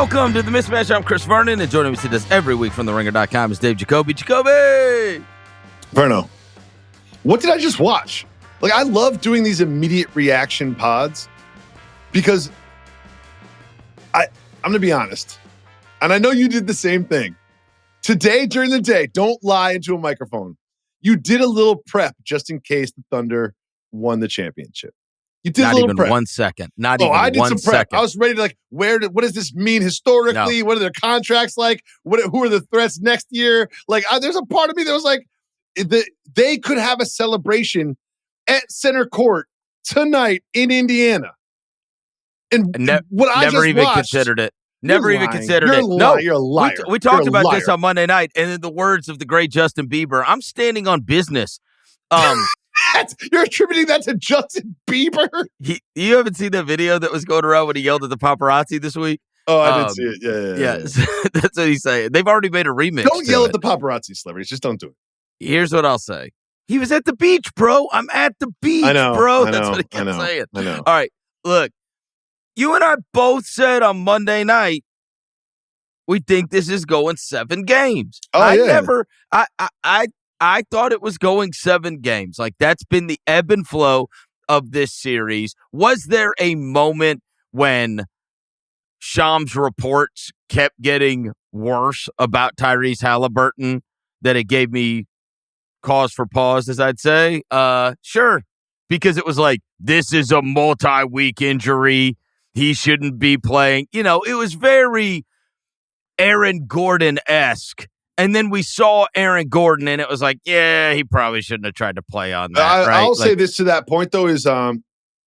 Welcome to the Mismatch. I'm Chris Vernon, and joining me today every week from TheRinger.com is Dave Jacoby. Jacoby! Verno, what did I just watch? Like, I love doing these immediate reaction pods because I'm going to be honest, and I know you did the same thing. Today, during the day, don't lie into a microphone. You did a little prep just in case the Thunder won the championship. You did Not a little even prep. 1 second. Not Oh, even I did 1 some prep. second. I was ready to what does this mean historically? No. What are their contracts like? Who are the threats next year? Like, there's a part of me that was like, they could have a celebration at center court tonight in Indiana. And what I never just even watched, considered it. Never even considered it. No, you're a liar. We talked about this on Monday night, and in the words of the great Justin Bieber, I'm standing on business. You're attributing that to Justin Bieber? You haven't seen the video that was going around when he yelled at the paparazzi this week? Oh, I did see it. Yeah. That's what he's saying. They've already made a remix. Don't yell at the paparazzi celebrities. Just don't do it. Here's what I'll say. He was at the beach, bro. I'm at the beach, bro. That's what he kept saying. I know. All right, look. You and I both said on Monday night, we think this is going 7 games. I thought it was going 7 games. Like, that's been the ebb and flow of this series. Was there a moment when Shams' reports kept getting worse about Tyrese Haliburton that it gave me cause for pause, as I'd say? Sure. Because it was like, this is a multi-week injury. He shouldn't be playing. You know, it was very Aaron Gordon-esque. And then we saw Aaron Gordon, and it was like, yeah, he probably shouldn't have tried to play on that. I'll say this to that point, though, is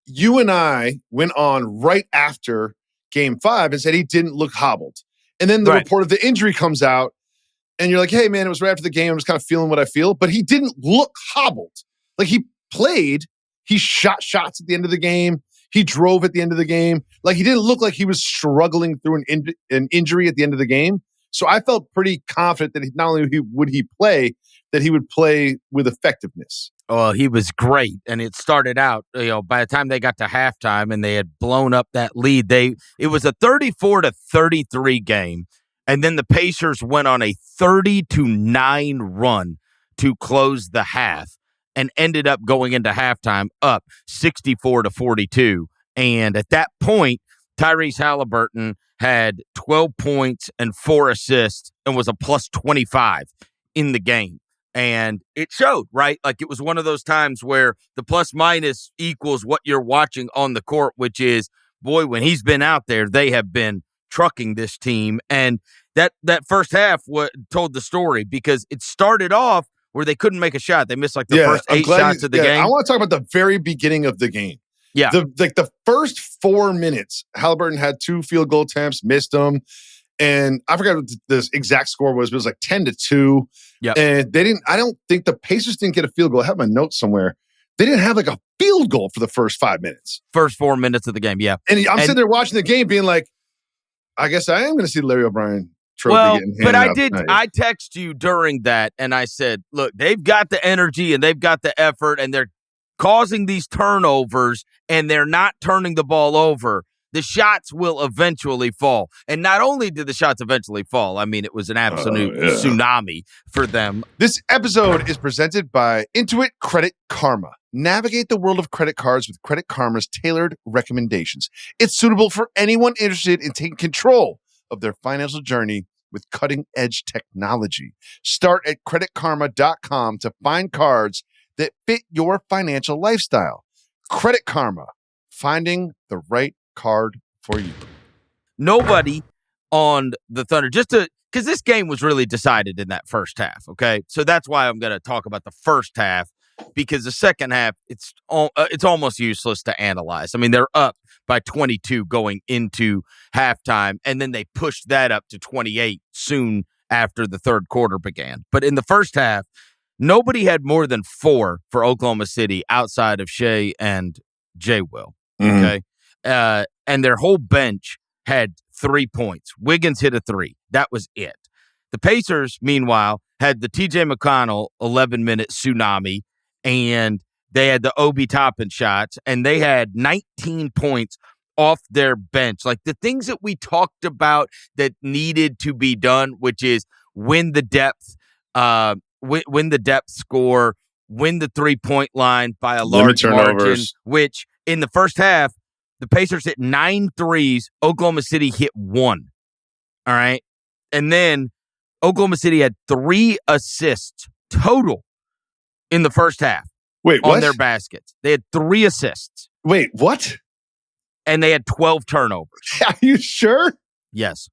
you and I went on right after Game 5 and said he didn't look hobbled. And then the report of the injury comes out, and you're like, hey, man, it was right after the game. I'm just kind of feeling what I feel. But he didn't look hobbled. Like, he played. He shot shots at the end of the game. He drove at the end of the game. Like, he didn't look like he was struggling through an injury at the end of the game. So I felt pretty confident that not only would he play, that he would play with effectiveness. Oh, he was great. And it started out, by the time they got to halftime and they had blown up that lead, it was a 34-33 game. And then the Pacers went on a 30-9 run to close the half and ended up going into halftime up 64-42. And at that point, Tyrese Haliburton had 12 points and 4 assists and was a plus 25 in the game. And it showed, right? Like, it was one of those times where the plus minus equals what you're watching on the court, which is, boy, when he's been out there, they have been trucking this team. And that first half told the story, because it started off where they couldn't make a shot. They missed like the first 8 shots of the game. I want to talk about the very beginning of the game. Yeah. The first 4 minutes, Haliburton had 2 field goal attempts, missed them. And I forgot what the exact score was, but it was like 10-2. Yeah. And I don't think the Pacers didn't get a field goal. I have my notes somewhere. They didn't have like a field goal for the first 5 minutes. First 4 minutes of the game, yeah. And I'm sitting there watching the game being like, I guess I am going to see Larry O'Brien trophy getting handed out tonight. I text you during that, and I said, look, they've got the energy and they've got the effort, and they're causing these turnovers, and they're not turning the ball over. The shots will eventually fall. And not only did the shots eventually fall, I mean, it was an absolute tsunami for them. This episode is presented by Intuit Credit Karma. Navigate the world of credit cards with Credit Karma's tailored recommendations. It's suitable for anyone interested in taking control of their financial journey with cutting-edge technology. Start at creditkarma.com to find cards that fit your financial lifestyle. Credit Karma, finding the right card for you. Nobody on the Thunder, because this game was really decided in that first half, okay? So that's why I'm going to talk about the first half, because the second half, it's almost useless to analyze. I mean, they're up by 22 going into halftime, and then they pushed that up to 28 soon after the third quarter began. But in the first half, nobody had more than 4 for Oklahoma City outside of Shea and J. Will, okay? And their whole bench had 3 points. Wiggins hit a 3. That was it. The Pacers, meanwhile, had the TJ McConnell 11-minute tsunami, and they had the Obi Toppin shots, and they had 19 points off their bench, like the things that we talked about that needed to be done, which is win the depth, win the depth score, win the 3-point line by a large margin, which in the first half, the Pacers hit 9 threes. Oklahoma City hit 1. All right. And then Oklahoma City had 3 assists total in the first half. Wait, on what? their baskets. They had 3 assists. Wait, what? And they had 12 turnovers. Are you sure? Yes.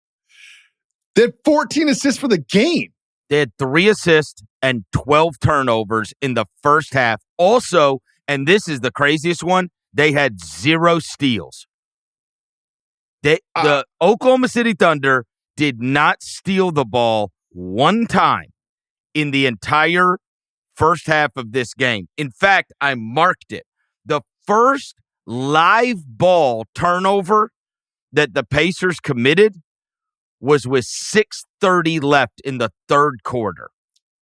They had 14 assists for the game. They had 3 assists and 12 turnovers in the first half. Also, and this is the craziest one, they had 0 steals. The Oklahoma City Thunder did not steal the ball one time in the entire first half of this game. In fact, I marked it. The first live ball turnover that the Pacers committed was with 6:30 left in the third quarter.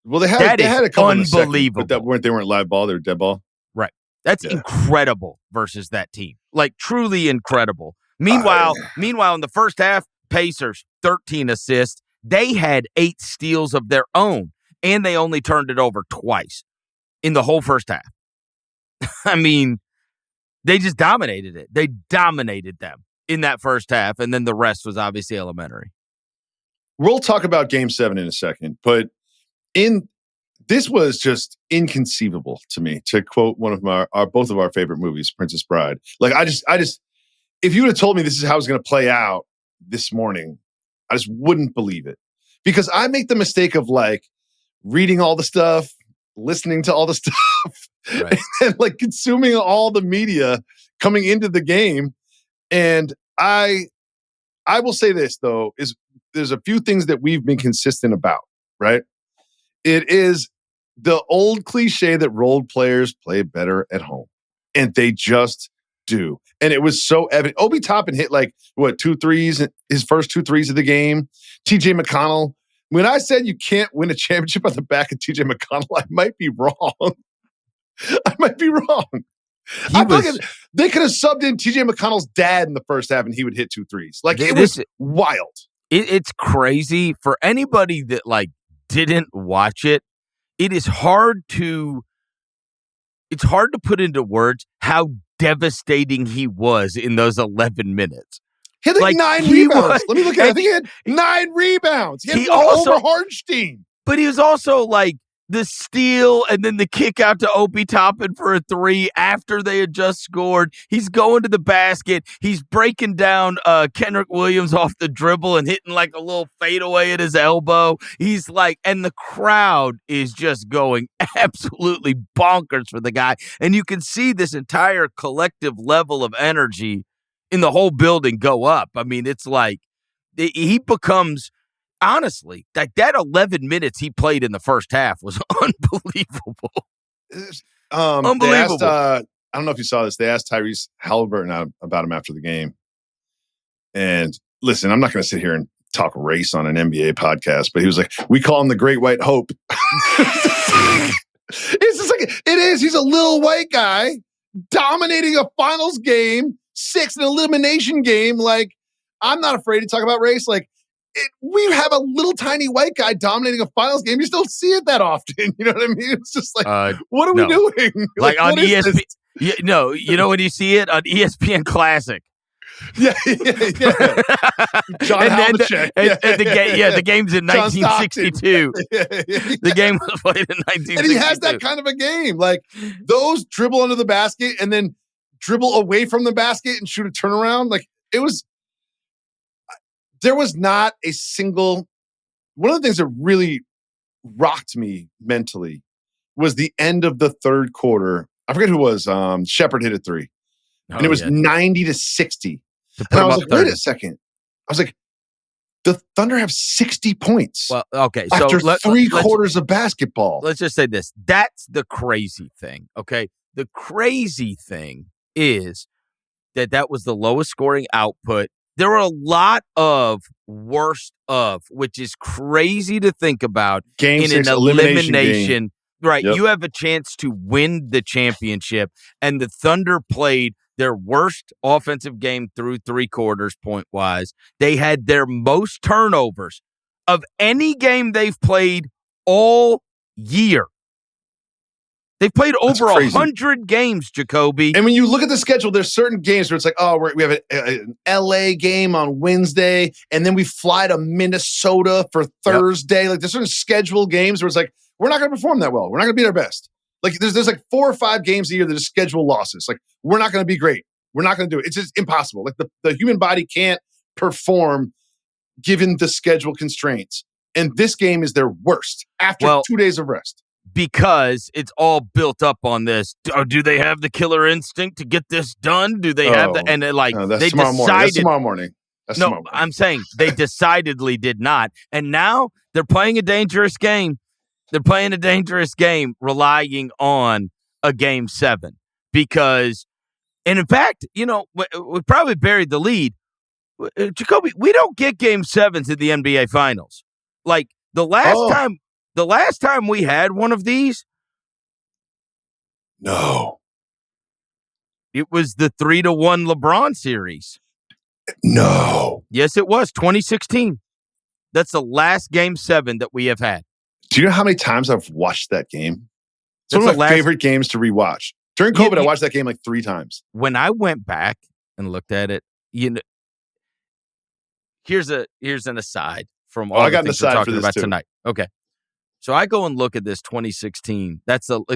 Well, they had a couple unbelievable. In the second, but they weren't live ball; they were dead ball. Right. That's incredible versus that team. Like truly incredible. Meanwhile, in the first half, Pacers 13 assists. They had 8 steals of their own, and they only turned it over twice in the whole first half. I mean, they just dominated it. They dominated them in that first half, and then the rest was obviously elementary. We'll talk about Game 7 in a second, but this was just inconceivable to me, to quote one of both of our favorite movies, Princess Bride. Like, I just, if you would have told me this is how it's going to play out this morning, I just wouldn't believe it, because I make the mistake of like reading all the stuff, listening to all the stuff, right, and like consuming all the media coming into the game. And I will say this though, is there's a few things that we've been consistent about, right? It is the old cliche that role players play better at home, and they just do. And it was so evident. Obi Toppin hit like 2 threes, his first 2 threes of the game. TJ McConnell. When I said you can't win a championship on the back of TJ McConnell, I might be wrong. They could have subbed in TJ McConnell's dad in the first half and he would hit 2 threes. Like, it was wild. It's crazy for anybody that like didn't watch it. It is hard to put into words how devastating he was in those 11 minutes. He had like 9 rebounds. Let me look at it. I think he had 9 rebounds. He also over Hardenstein. But he was also like the steal and then the kick out to Obi Toppin for a 3 after they had just scored. He's going to the basket. He's breaking down Kenrich Williams off the dribble and hitting like a little fadeaway at his elbow. He's like, and the crowd is just going absolutely bonkers for the guy. And you can see this entire collective level of energy in the whole building go up. I mean, it's like he becomes... Honestly, that 11 minutes he played in the first half was unbelievable. Unbelievable. I don't know if you saw this. They asked Tyrese Haliburton about him after the game. And listen, I'm not going to sit here and talk race on an NBA podcast, but he was like, we call him the Great White Hope. It's just like, it is. He's a little white guy dominating a finals game, 6 an elimination game. Like, I'm not afraid to talk about race. Like, we have a little tiny white guy dominating a finals game. You still see it that often. You know what I mean? It's just like, what are we doing? Like on ESPN. You know when you see it on ESPN Classic. Yeah. John Havlicek. The game's in 1962. The game was played in 1962. And he has that kind of a game. Like those dribble under the basket and then dribble away from the basket and shoot a turnaround. Like it was... There was not a single... One of the things that really rocked me mentally was the end of the third quarter. I forget who it was. Shepard hit a 3. And it was 90-60. And I was like, wait a second. I was like, the Thunder have 60 points. Well, okay. So after 3 quarters of basketball. Let's just say this. That's the crazy thing, okay? The crazy thing is that was the lowest scoring output. There were a lot of worst of, which is crazy to think about. Game in 6 an elimination. Game. Right. Yep. You have a chance to win the championship, and the Thunder played their worst offensive game through three quarters point-wise. They had their most turnovers of any game they've played all year. They've played over 100 games, Jacoby. And when you look at the schedule, there's certain games where it's like, oh, we have an LA game on Wednesday, and then we fly to Minnesota for Thursday. Yep. Like there's certain scheduled games where it's like, we're not going to perform that well. We're not going to be our best. Like there's like 4 or 5 games a year that are scheduled losses. Like we're not going to be great. We're not going to do it. It's just impossible. Like the human body can't perform given the schedule constraints. And this game is their worst after 2 days of rest. Because it's all built up on this. Do they have the killer instinct to get this done? Do they have the and that's tomorrow morning. That's tomorrow morning. Tomorrow morning. I'm saying they decidedly did not. And now they're playing a dangerous game. They're playing a dangerous game, relying on a game 7 because, and in fact, we probably buried the lead. Jacoby, we don't get game 7s in the NBA Finals. Like the last time we had one of these, no, it was the 3-1 LeBron series. No, yes, it was 2016. That's the last game 7 that we have had. Do you know how many times I've watched that game? It's one of my favorite games to rewatch. During COVID, I watched that game like 3 times. When I went back and looked at it, here's an aside from all the things we're talking about tonight. Okay. So I go and look at this 2016.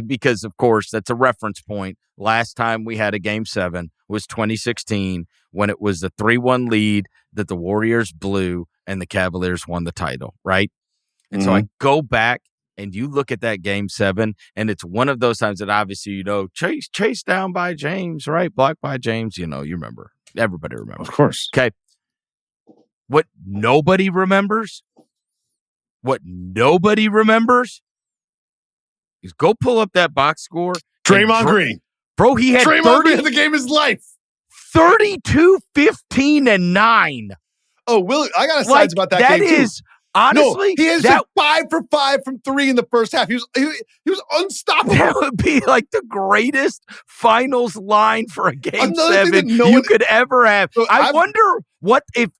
Because of course that's a reference point. Last time we had a game 7 was 2016 when it was a 3-1 lead that the Warriors blew and the Cavaliers won the title, right? And so I go back and you look at that game 7, and it's one of those times that obviously chased down by James, right? Blocked by James. You remember. Everybody remembers. Of course. Okay. What nobody remembers is go pull up that box score. Draymond Green. Bro, he had Draymond Green had the game of his life. 32, 15, and 9. Oh, Will, I got sides about that game, too. That is, honestly. No, he is 5 for 5 from 3 in the first half. He was unstoppable. That would be like the greatest finals line for a game 7 could ever have. So I wonder what if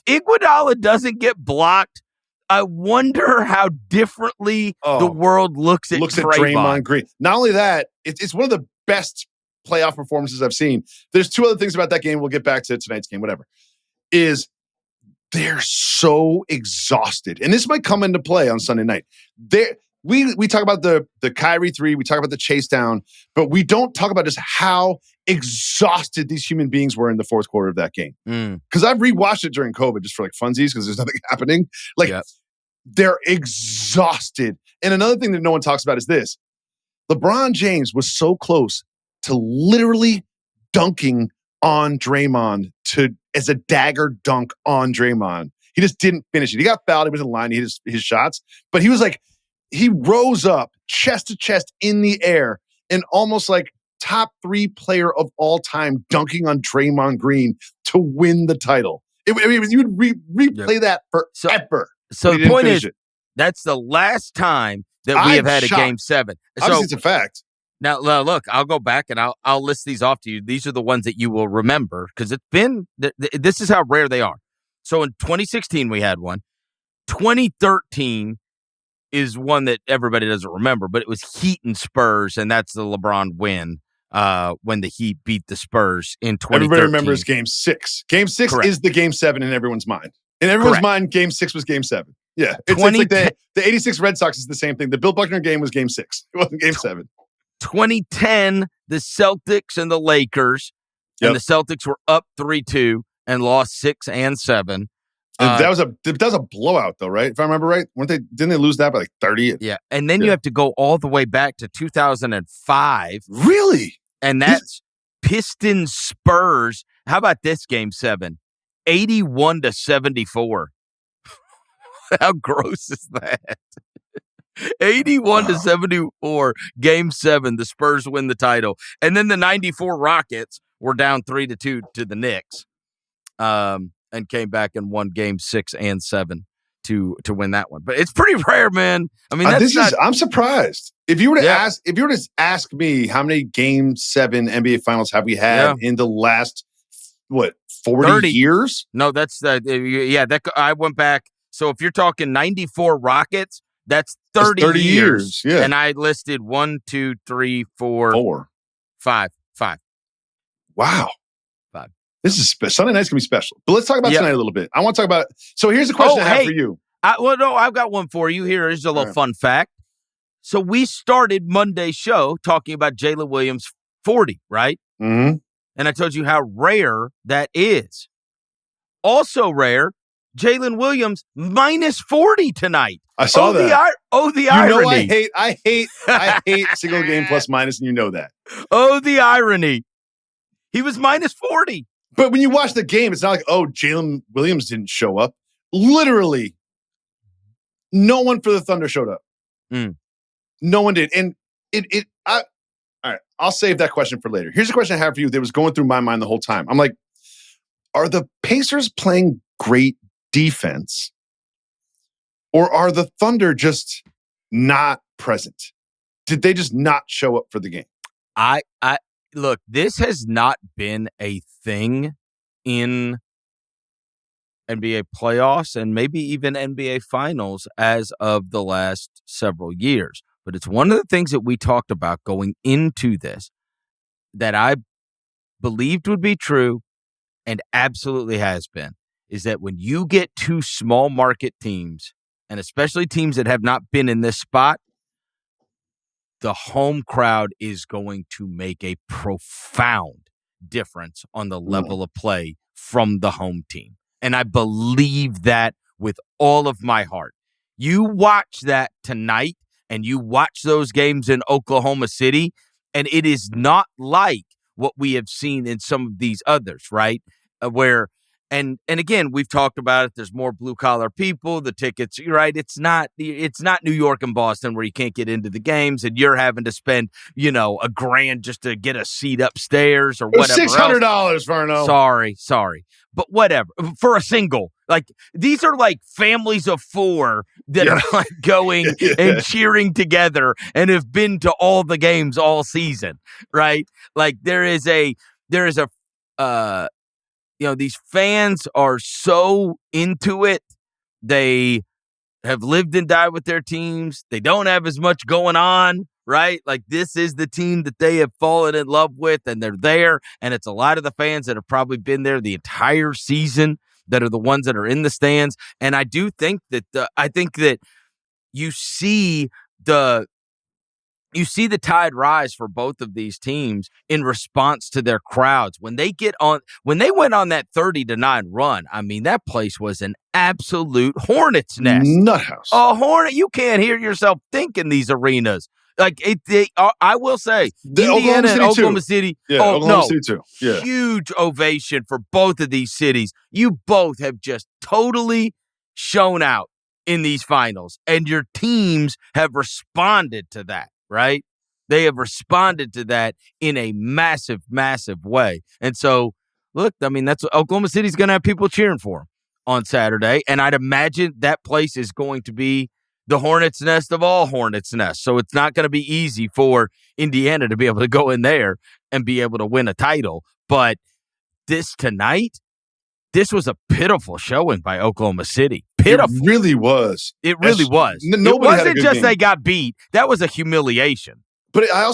Iguodala doesn't get blocked, I wonder how differently the world looks at Draymond Green. Not only that, it's one of the best playoff performances I've seen. There's 2 other things about that game. We'll get back to tonight's game, whatever. Is they're so exhausted. And this might come into play on Sunday night. We talk about the Kyrie 3, we talk about the chase down, but we don't talk about just how exhausted these human beings were in the fourth quarter of that game. Because I've rewatched it during COVID just for like funsies because there's nothing happening. They're exhausted. And another thing that no one talks about is this. LeBron James was so close to literally dunking on Draymond as a dagger dunk on Draymond. He just didn't finish it. He got fouled. He was in line. He hit his shots. But he was like, he rose up chest to chest in the air and almost like top 3 player of all time dunking on Draymond Green to win the title. You would replay that forever. So the point is, that's the last time that we have had a game 7. Obviously, it's a fact. Now, look, I'll go back and I'll list these off to you. These are the ones that you will remember because this is how rare they are. So in 2016, we had one. 2013 is one that everybody doesn't remember, but it was Heat and Spurs, and that's the LeBron win when the Heat beat the Spurs in 2013. Everybody remembers Game 6. Game 6 is the Game 7 in everyone's mind. In everyone's mind, Game 6 was Game 7. Yeah. It's like the 86 Red Sox is the same thing. The Bill Buckner game was Game 6. It wasn't Game 7. 2010, the Celtics and the Lakers, and the Celtics were up 3-2 and lost 6 and 7. That was a blowout, though, right? If I remember right, didn't they lose that by like 30? Yeah, and then you have to go all the way back to 2005. Really? And that's Pistons Spurs. How about this Game 7? 81-74. How gross is that? 81-74, Game 7. The Spurs win the title, and then the '94 Rockets were down 3-2 to the Knicks, and came back and won Game 6 and 7. to win that one. But it's pretty rare, man. I mean, I'm surprised. If you were to ask me how many Game 7 NBA Finals have we had in the last 40 years? No, that's I went back. So if you're talking 94 Rockets, that's 30 years. Yeah. And I listed 1, 2, 3, 4, 5. Wow. 5. This is Sunday night's gonna be special. But let's talk about tonight a little bit. I want to talk about. So here's a question I have for you. I've got one for you. Here's a little fun fact. So we started Monday's show talking about Jalen Williams 40, right? Mm-hmm. And I told you how rare that is. Also rare, Jalen Williams minus 40 tonight. I saw that. The irony. You know, I hate single game plus minus, and you know that. Oh, the irony. He was minus 40. But when you watch the game, it's not like, Jalen Williams didn't show up. Literally, no one for the Thunder showed up. No one did. And all right, I'll save that question for later. Here's a question I have for you that was going through my mind the whole time. I'm like, are the Pacers playing great defense? Or are the Thunder just not present? Did they just not show up for the game? Look, this has not been a thing in NBA playoffs and maybe even NBA finals as of the last several years. But it's one of the things that we talked about going into this that I believed would be true and absolutely has been, is that when you get two small market teams, and especially teams that have not been in this spot, the home crowd is going to make a profound difference on the level of play from the home team. And I believe that with all of my heart. You watch that tonight and you watch those games in Oklahoma City, and it is not like what we have seen in some of these others, right? And again, we've talked about it. There's more blue collar people. The tickets, right? It's not New York and Boston where you can't get into the games and you're having to spend, $1,000 just to get a seat upstairs or whatever. $600, Verno. Sorry. But whatever. For a single. Like, these are like families of 4 that are like going and cheering together and have been to all the games all season, right? Like these fans are so into it. They have lived and died with their teams. They don't have as much going on, right? Like, this is the team that they have fallen in love with, and they're there. And it's a lot of the fans that have probably been there the entire season that are the ones that are in the stands. And I do think that you see the tide rise for both of these teams in response to their crowds. When they went on that 30-9 run, I mean, that place was an absolute hornet's nest. Nuthouse. A hornet. You can't hear yourself think in these arenas. Like, I will say, Indiana and Oklahoma City. Yeah, Oklahoma City too. Yeah. Huge ovation for both of these cities. You both have just totally shown out in these finals, and your teams have responded to that, right? They have responded to that in a massive, massive way. And so, look, I mean, that's Oklahoma City's going to have people cheering for them on Saturday, and I'd imagine that place is going to be the hornet's nest of all hornet's nests. So it's not going to be easy for Indiana to be able to go in there and be able to win a title. But this was a pitiful showing by Oklahoma City. Pitiful. It really was. It really was. It wasn't just game. They got beat. That was a humiliation. But I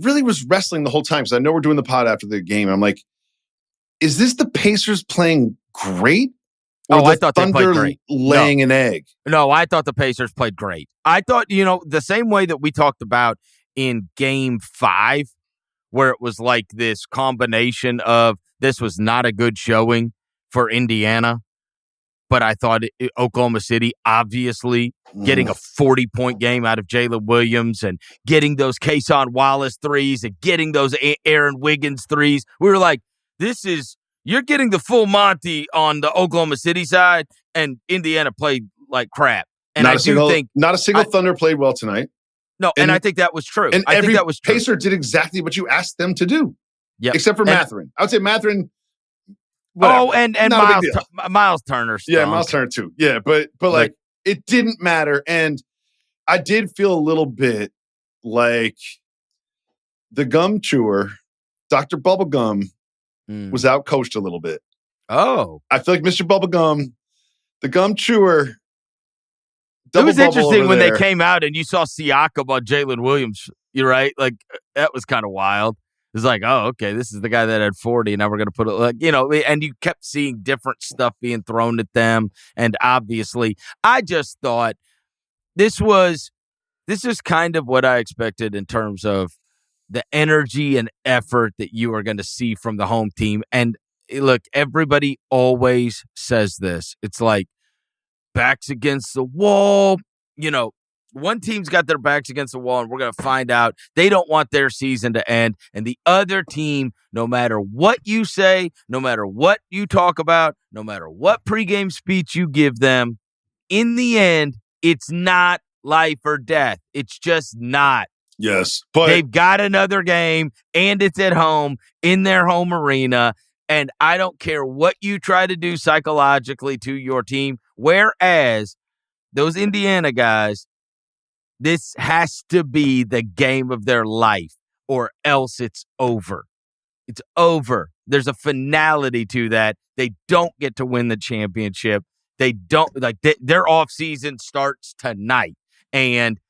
really was wrestling the whole time, because I know we're doing the pod after the game. I'm like, is this the Pacers playing great? Or I thought Thunder they played great. Laying an egg? No, I thought the Pacers played great. I thought, the same way that we talked about in Game 5, where it was like this combination of this was not a good showing for Indiana, but I thought Oklahoma City, obviously, getting a 40-point game out of Jalen Williams and getting those Kason Wallace threes and getting those Aaron Wiggins threes. We were like, you're getting the full Monty on the Oklahoma City side, and Indiana played like crap. And not a single Thunder played well tonight. No, and I think that was true. And every Pacer did exactly what you asked them to do. Yep. Except for Mathurin. I would say Mathurin whatever. Oh, and Not a big deal. Miles Turner stunk. Yeah, Miles Turner too. Yeah, but like it didn't matter. And I did feel a little bit like the gum chewer, Dr. Bubblegum, was out-coached a little bit. Oh. I feel like Mr. Bubblegum, the gum chewer, it was interesting when they came out and you saw Siakam on Jalen Williams. You're right. Like, that was kind of wild. It's like, oh, okay, this is the guy that had 40. Now we're going to put it like, and you kept seeing different stuff being thrown at them. And obviously, I just thought this is kind of what I expected in terms of the energy and effort that you are going to see from the home team. And look, everybody always says this. It's like backs against the wall. One team's got their backs against the wall, and we're going to find out they don't want their season to end. And the other team, no matter what you say, no matter what you talk about, no matter what pregame speech you give them, in the end, it's not life or death. It's just not. Yes, but they've got another game, and it's at home in their home arena. And I don't care what you try to do psychologically to your team. Whereas those Indiana guys, this has to be the game of their life, or else it's over. It's over. There's a finality to that. They don't get to win the championship. They don't their off season starts tonight. And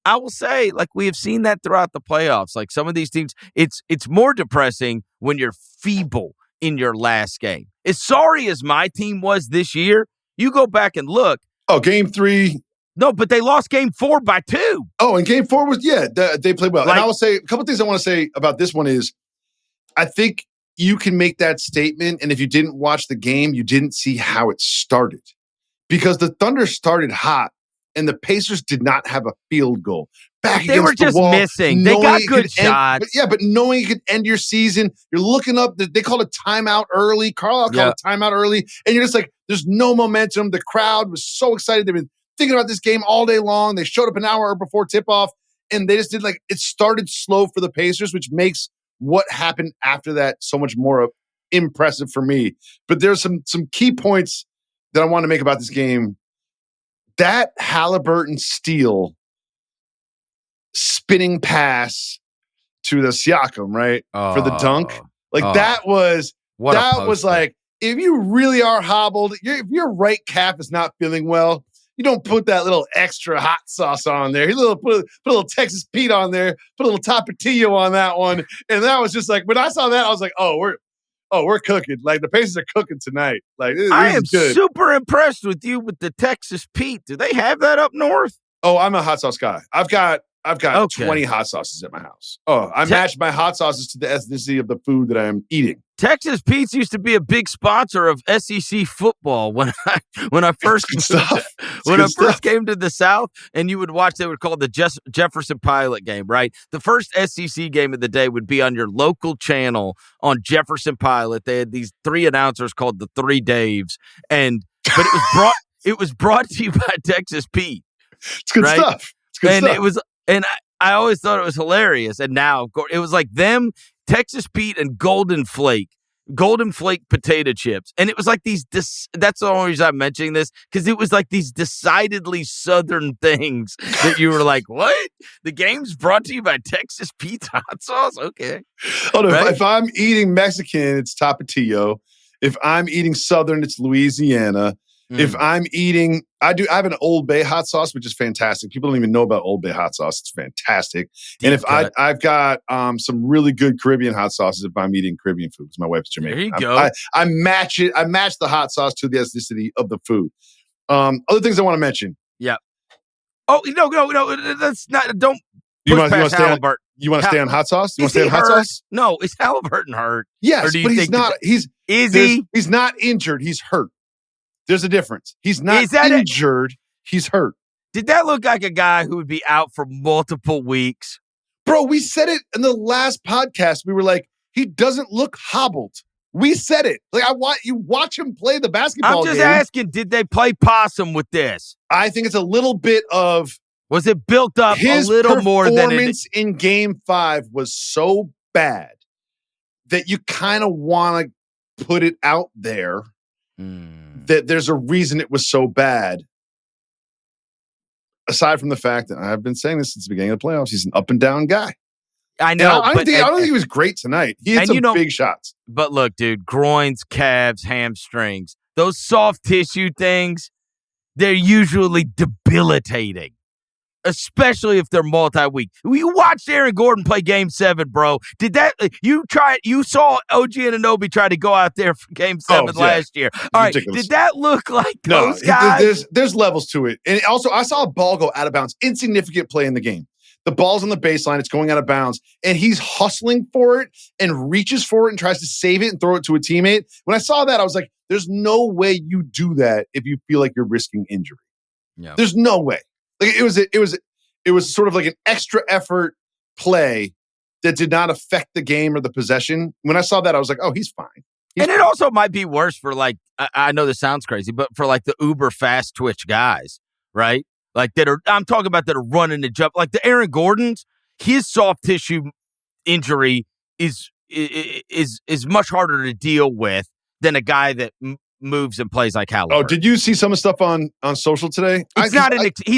I will say, like, we have seen that throughout the playoffs. Like, some of these teams, it's more depressing when you're feeble in your last game. As sorry as my team was this year, you go back and look. Oh, game 3. No, but they lost game 4 by 2. Oh, and game 4 was, they played well. And I will say, a couple of things I want to say about this one is, I think you can make that statement, and if you didn't watch the game, you didn't see how it started. Because the Thunder started hot, and the Pacers did not have a field goal. They were just missing. They got good shots. But knowing you could end your season, you're looking up, they called a timeout early. Carlisle called a timeout early, and you're just like, there's no momentum. The crowd was so excited. They've been thinking about this game all day long. They showed up an hour before tip-off, and they just did, like, it started slow for the Pacers, which makes what happened after that so much more impressive for me. But there's some key points that I want to make about this game. That Haliburton steal, spinning pass to the Siakam, right? For the dunk. That was like, if you really are hobbled, if your right calf is not feeling well, you don't put that little extra hot sauce on there. You put a little Texas Pete on there, put a little Tapatio on that one. And that was just like, when I saw that, I was like, we're cooking. Like, the Pacers are cooking tonight. Like, I am good. Super impressed with you with the Texas Pete. Do they have that up north? Oh, I'm a hot sauce guy. I've got 20 hot sauces at my house. Oh, I match my hot sauces to the ethnicity of the food that I am eating. Texas Pete's used to be a big sponsor of SEC football when I first came to the South, and you would watch. They would call it the Jefferson Pilot game, right? The first SEC game of the day would be on your local channel on Jefferson Pilot. They had these 3 announcers called the 3 Daves, but it was brought to you by Texas Pete. It's good stuff. It's good stuff. It was, and I always thought it was hilarious. And now, of course, it was like them, Texas Pete, and Golden Flake potato chips. And it was like these, that's the only reason I'm mentioning this, because it was like these decidedly Southern things that you were like, what? The game's brought to you by Texas Pete's hot sauce? Okay. Oh, no, right? If I'm eating Mexican, it's Tapatio. If I'm eating Southern, it's Louisiana. If I'm eating, I have an Old Bay hot sauce, which is fantastic. People don't even know about Old Bay hot sauce. It's fantastic. And if I've got some really good Caribbean hot sauces if I'm eating Caribbean food, because my wife's Jamaican. There you go. I match it. I match the hot sauce to the ethnicity of the food. Other things I want to mention. Yeah. Oh, no. That's not. Don't. You want to stay on hot sauce? You want to stay on hot sauce? No, is Haliburton hurt? Yes, but he's not. He's not injured. He's hurt. There's a difference. He's not injured. He's hurt. Did that look like a guy who would be out for multiple weeks? Bro, we said it in the last podcast. We were like, he doesn't look hobbled. We said it. Like, you watch him play the basketball game. I'm just asking, did they play possum with this? I think it's a little bit of... Was it built up a little more than... His performance in Game 5 was so bad that you kind of want to put it out there that there's a reason it was so bad. Aside from the fact that I've been saying this since the beginning of the playoffs, he's an up and down guy. I know. I don't think he was great tonight. He hit some big shots. But look, dude, groins, calves, hamstrings, those soft tissue things, they're usually debilitating. Especially if they're multi-week. You watched Aaron Gordon play Game 7, bro. Did that? You saw OG Anunoby try to go out there for Game 7 last year. All right, did that look like those guys? There's levels to it. And also, I saw a ball go out of bounds. Insignificant play in the game. The ball's on the baseline. It's going out of bounds. And he's hustling for it and reaches for it and tries to save it and throw it to a teammate. When I saw that, I was like, there's no way you do that if you feel like you're risking injury. Yeah. There's no way. Like it was sort of like an extra effort play that did not affect the game or the possession. When I saw that, I was like, oh, he's fine. And it also might be worse for I know this sounds crazy, but for the uber fast twitch guys, right? I'm talking about that are running and jump. Like the Aaron Gordons, his soft tissue injury is much harder to deal with than a guy that moves and plays like Haliburton. Oh, did you see some of the stuff on social today? He's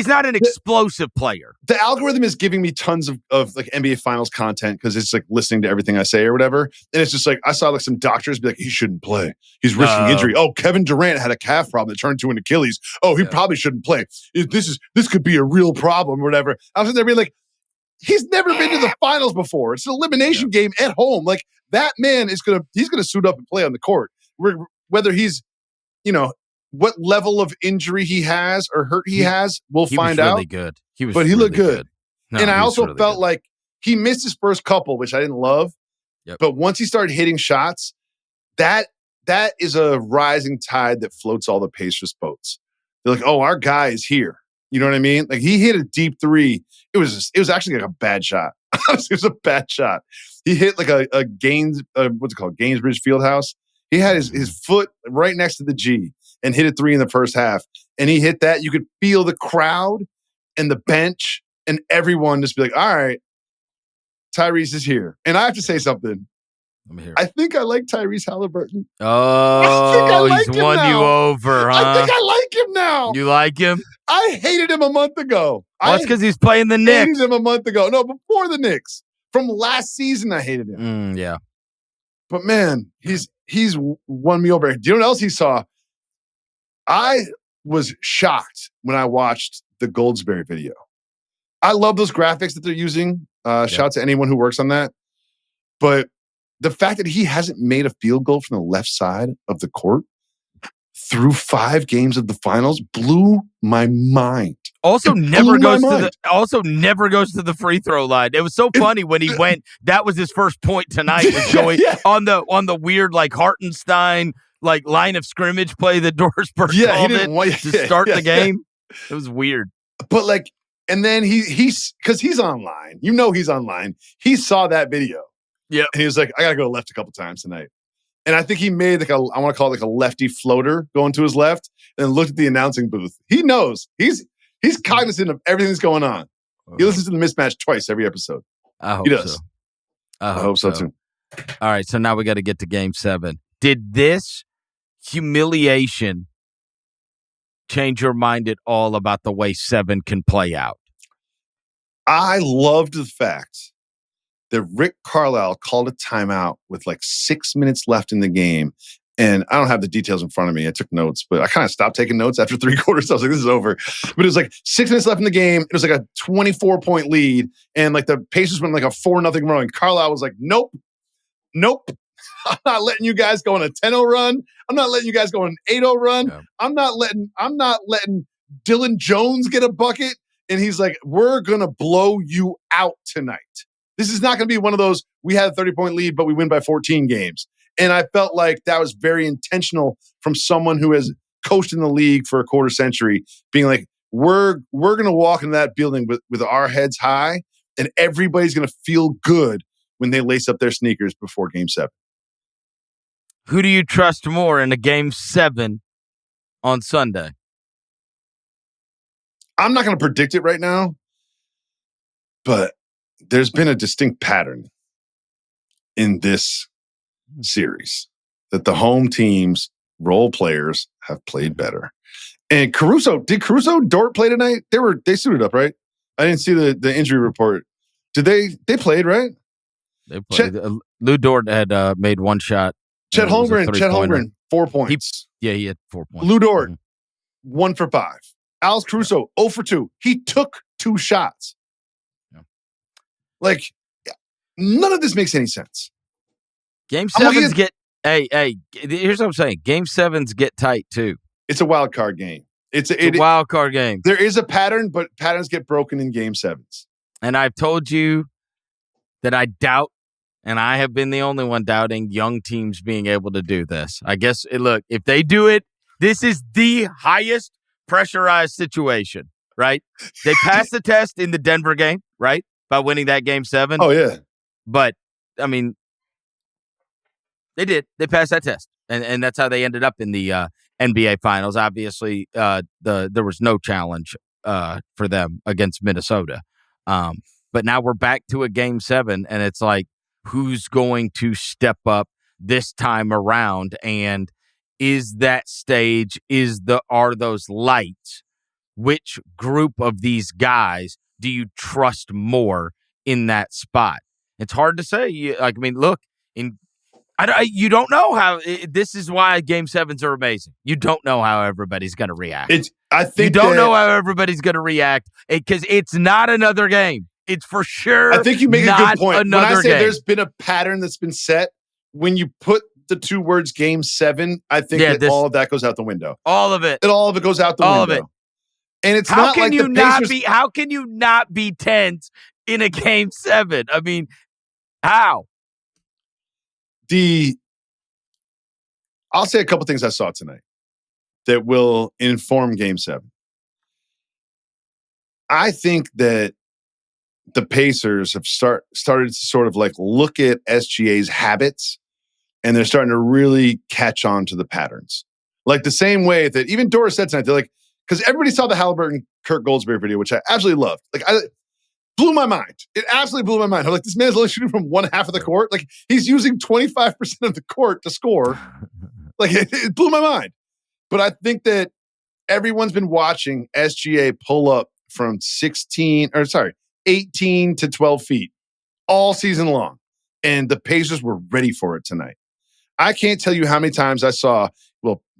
not an explosive player. The algorithm is giving me tons of NBA Finals content because it's listening to everything I say or whatever. And it's just I saw some doctors be like, he shouldn't play. He's risking injury. Oh, Kevin Durant had a calf problem that turned to an Achilles. Oh, he probably shouldn't play. This could be a real problem or whatever. I was sitting there being like, he's never been to the finals before. It's an elimination game at home. Like that man he's gonna suit up and play on the court. Whether he's what level of injury he has or hurt he has, we'll find out. He was he really looked good. No, and I also felt like he missed his first couple, which I didn't love. Yep. But once he started hitting shots, that is a rising tide that floats all the Pacers boats. They're like, oh, our guy is here. You know what I mean? Like he hit a deep three. It was actually a bad shot. It was a bad shot. He hit a Gaines, what's it called? Gainsbridge Fieldhouse. He had his foot right next to the G and hit a three in the first half. And he hit that. You could feel the crowd and the bench and everyone just be like, all right, Tyrese is here. And I have to say something. Let me hear. I think I like Tyrese Haliburton. Oh, he's won you over, huh? I think I like him now. You like him? I hated him a month ago. Well, that's because he's playing the Knicks. I hated him a month ago. No, before the Knicks. From last season, I hated him. Yeah. But man, he's won me over. Do you know what else he saw? I was shocked when I watched the Goldsberry video. I love those graphics that they're using. Shout out to anyone who works on that. But the fact that he hasn't made a field goal from the left side of the court through 5 games of the finals blew my mind. Also never goes to the free throw line. It was so funny when he went. That was his first point tonight. Was going on the weird Hartenstein line of scrimmage play that Dorsberg called it to start the game. It was weird. But and then he's because he's online. He's online. He saw that video. Yeah, and he was like, I gotta go left a couple times tonight. And I think he made I want to call it a lefty floater going to his left, and then looked at the announcing booth. He knows he's cognizant of everything that's going on. He listens to the Mismatch twice every episode. I hope he does. So. I hope so too. All right, so now we got to get to Game 7. Did this humiliation change your mind at all about the way 7 can play out? I loved the fact that Rick Carlisle called a timeout with 6 minutes left in the game. And I don't have the details in front of me. I took notes, but I kind of stopped taking notes after 3 quarters. I was like, this is over. But it was 6 minutes left in the game. It was a 24-point lead. And the Pacers went a 4-0 run. And Carlisle was like, nope. I'm not letting you guys go on a 10-0 run. I'm not letting you guys go on an 8-0 run. Yeah. I'm not letting Dylan Jones get a bucket. And he's like, we're going to blow you out tonight. This is not going to be one of those, we had a 30-point lead, but we win by 14 games. And I felt like that was very intentional from someone who has coached in the league for a quarter century, being like, we're going to walk into that building with our heads high, and everybody's going to feel good when they lace up their sneakers before Game 7. Who do you trust more in a Game 7 on Sunday? I'm not going to predict it right now, but there's been a distinct pattern in this series. that the home team's role players have played better. And did Caruso Dort play tonight? They suited up, right? I didn't see the injury report. Did they played, right? They played. Lou Dort had made one shot. Chet Holmgren, 4 points. He had 4 points. Lou Dort, 1 for 5. Alex Caruso, 0 for 2. He took 2 shots. Yeah. Like, none of this makes any sense. Game 7s get here's what I'm saying. Game 7s get tight too. It's a wild card game. It's a wild card game. There is a pattern, but patterns get broken in game 7s. And I've told you that I doubt, and I have been the only one doubting young teams being able to do this. I guess, look, if they do it, this is the highest pressurized situation, right? They passed the test in the Denver game, right? By winning that game 7. Oh, yeah. But, I mean, they did. They passed that test. And that's how they ended up in the NBA Finals. Obviously, there was no challenge for them against Minnesota. But now we're back to a game 7, and it's like, who's going to step up this time around? And is that stage, are those lights? Which group of these guys do you trust more in that spot? It's hard to say. Look, you don't know how. This is why game 7s are amazing. You don't know how everybody's going to react. You don't know how everybody's going to react because it's not another game. It's for sure. I think you make a good point. When I say game. There's been a pattern that's been set, when you put the 2 words game 7, I think all of that goes out the window. All of it. All of it goes out the window. All of it. And it's not like the Pacers. How can you not be tense in a game 7? I mean, how? I'll say a couple things I saw tonight that will inform game 7. I think that the Pacers have started to sort of like look at SGA's habits, and they're starting to really catch on to the patterns. Like the same way that even Doris said tonight, they're like, because everybody saw the Haliburton Kirk Goldsberry video, which I absolutely loved. Like, blew my mind. It absolutely blew my mind. I'm like, this man's only shooting from one half of the court. Like, he's using 25% of the court to score. Like, it blew my mind. But I think that everyone's been watching SGA pull up from 18 to 12 feet all season long. And the Pacers were ready for it tonight. I can't tell you how many times I saw,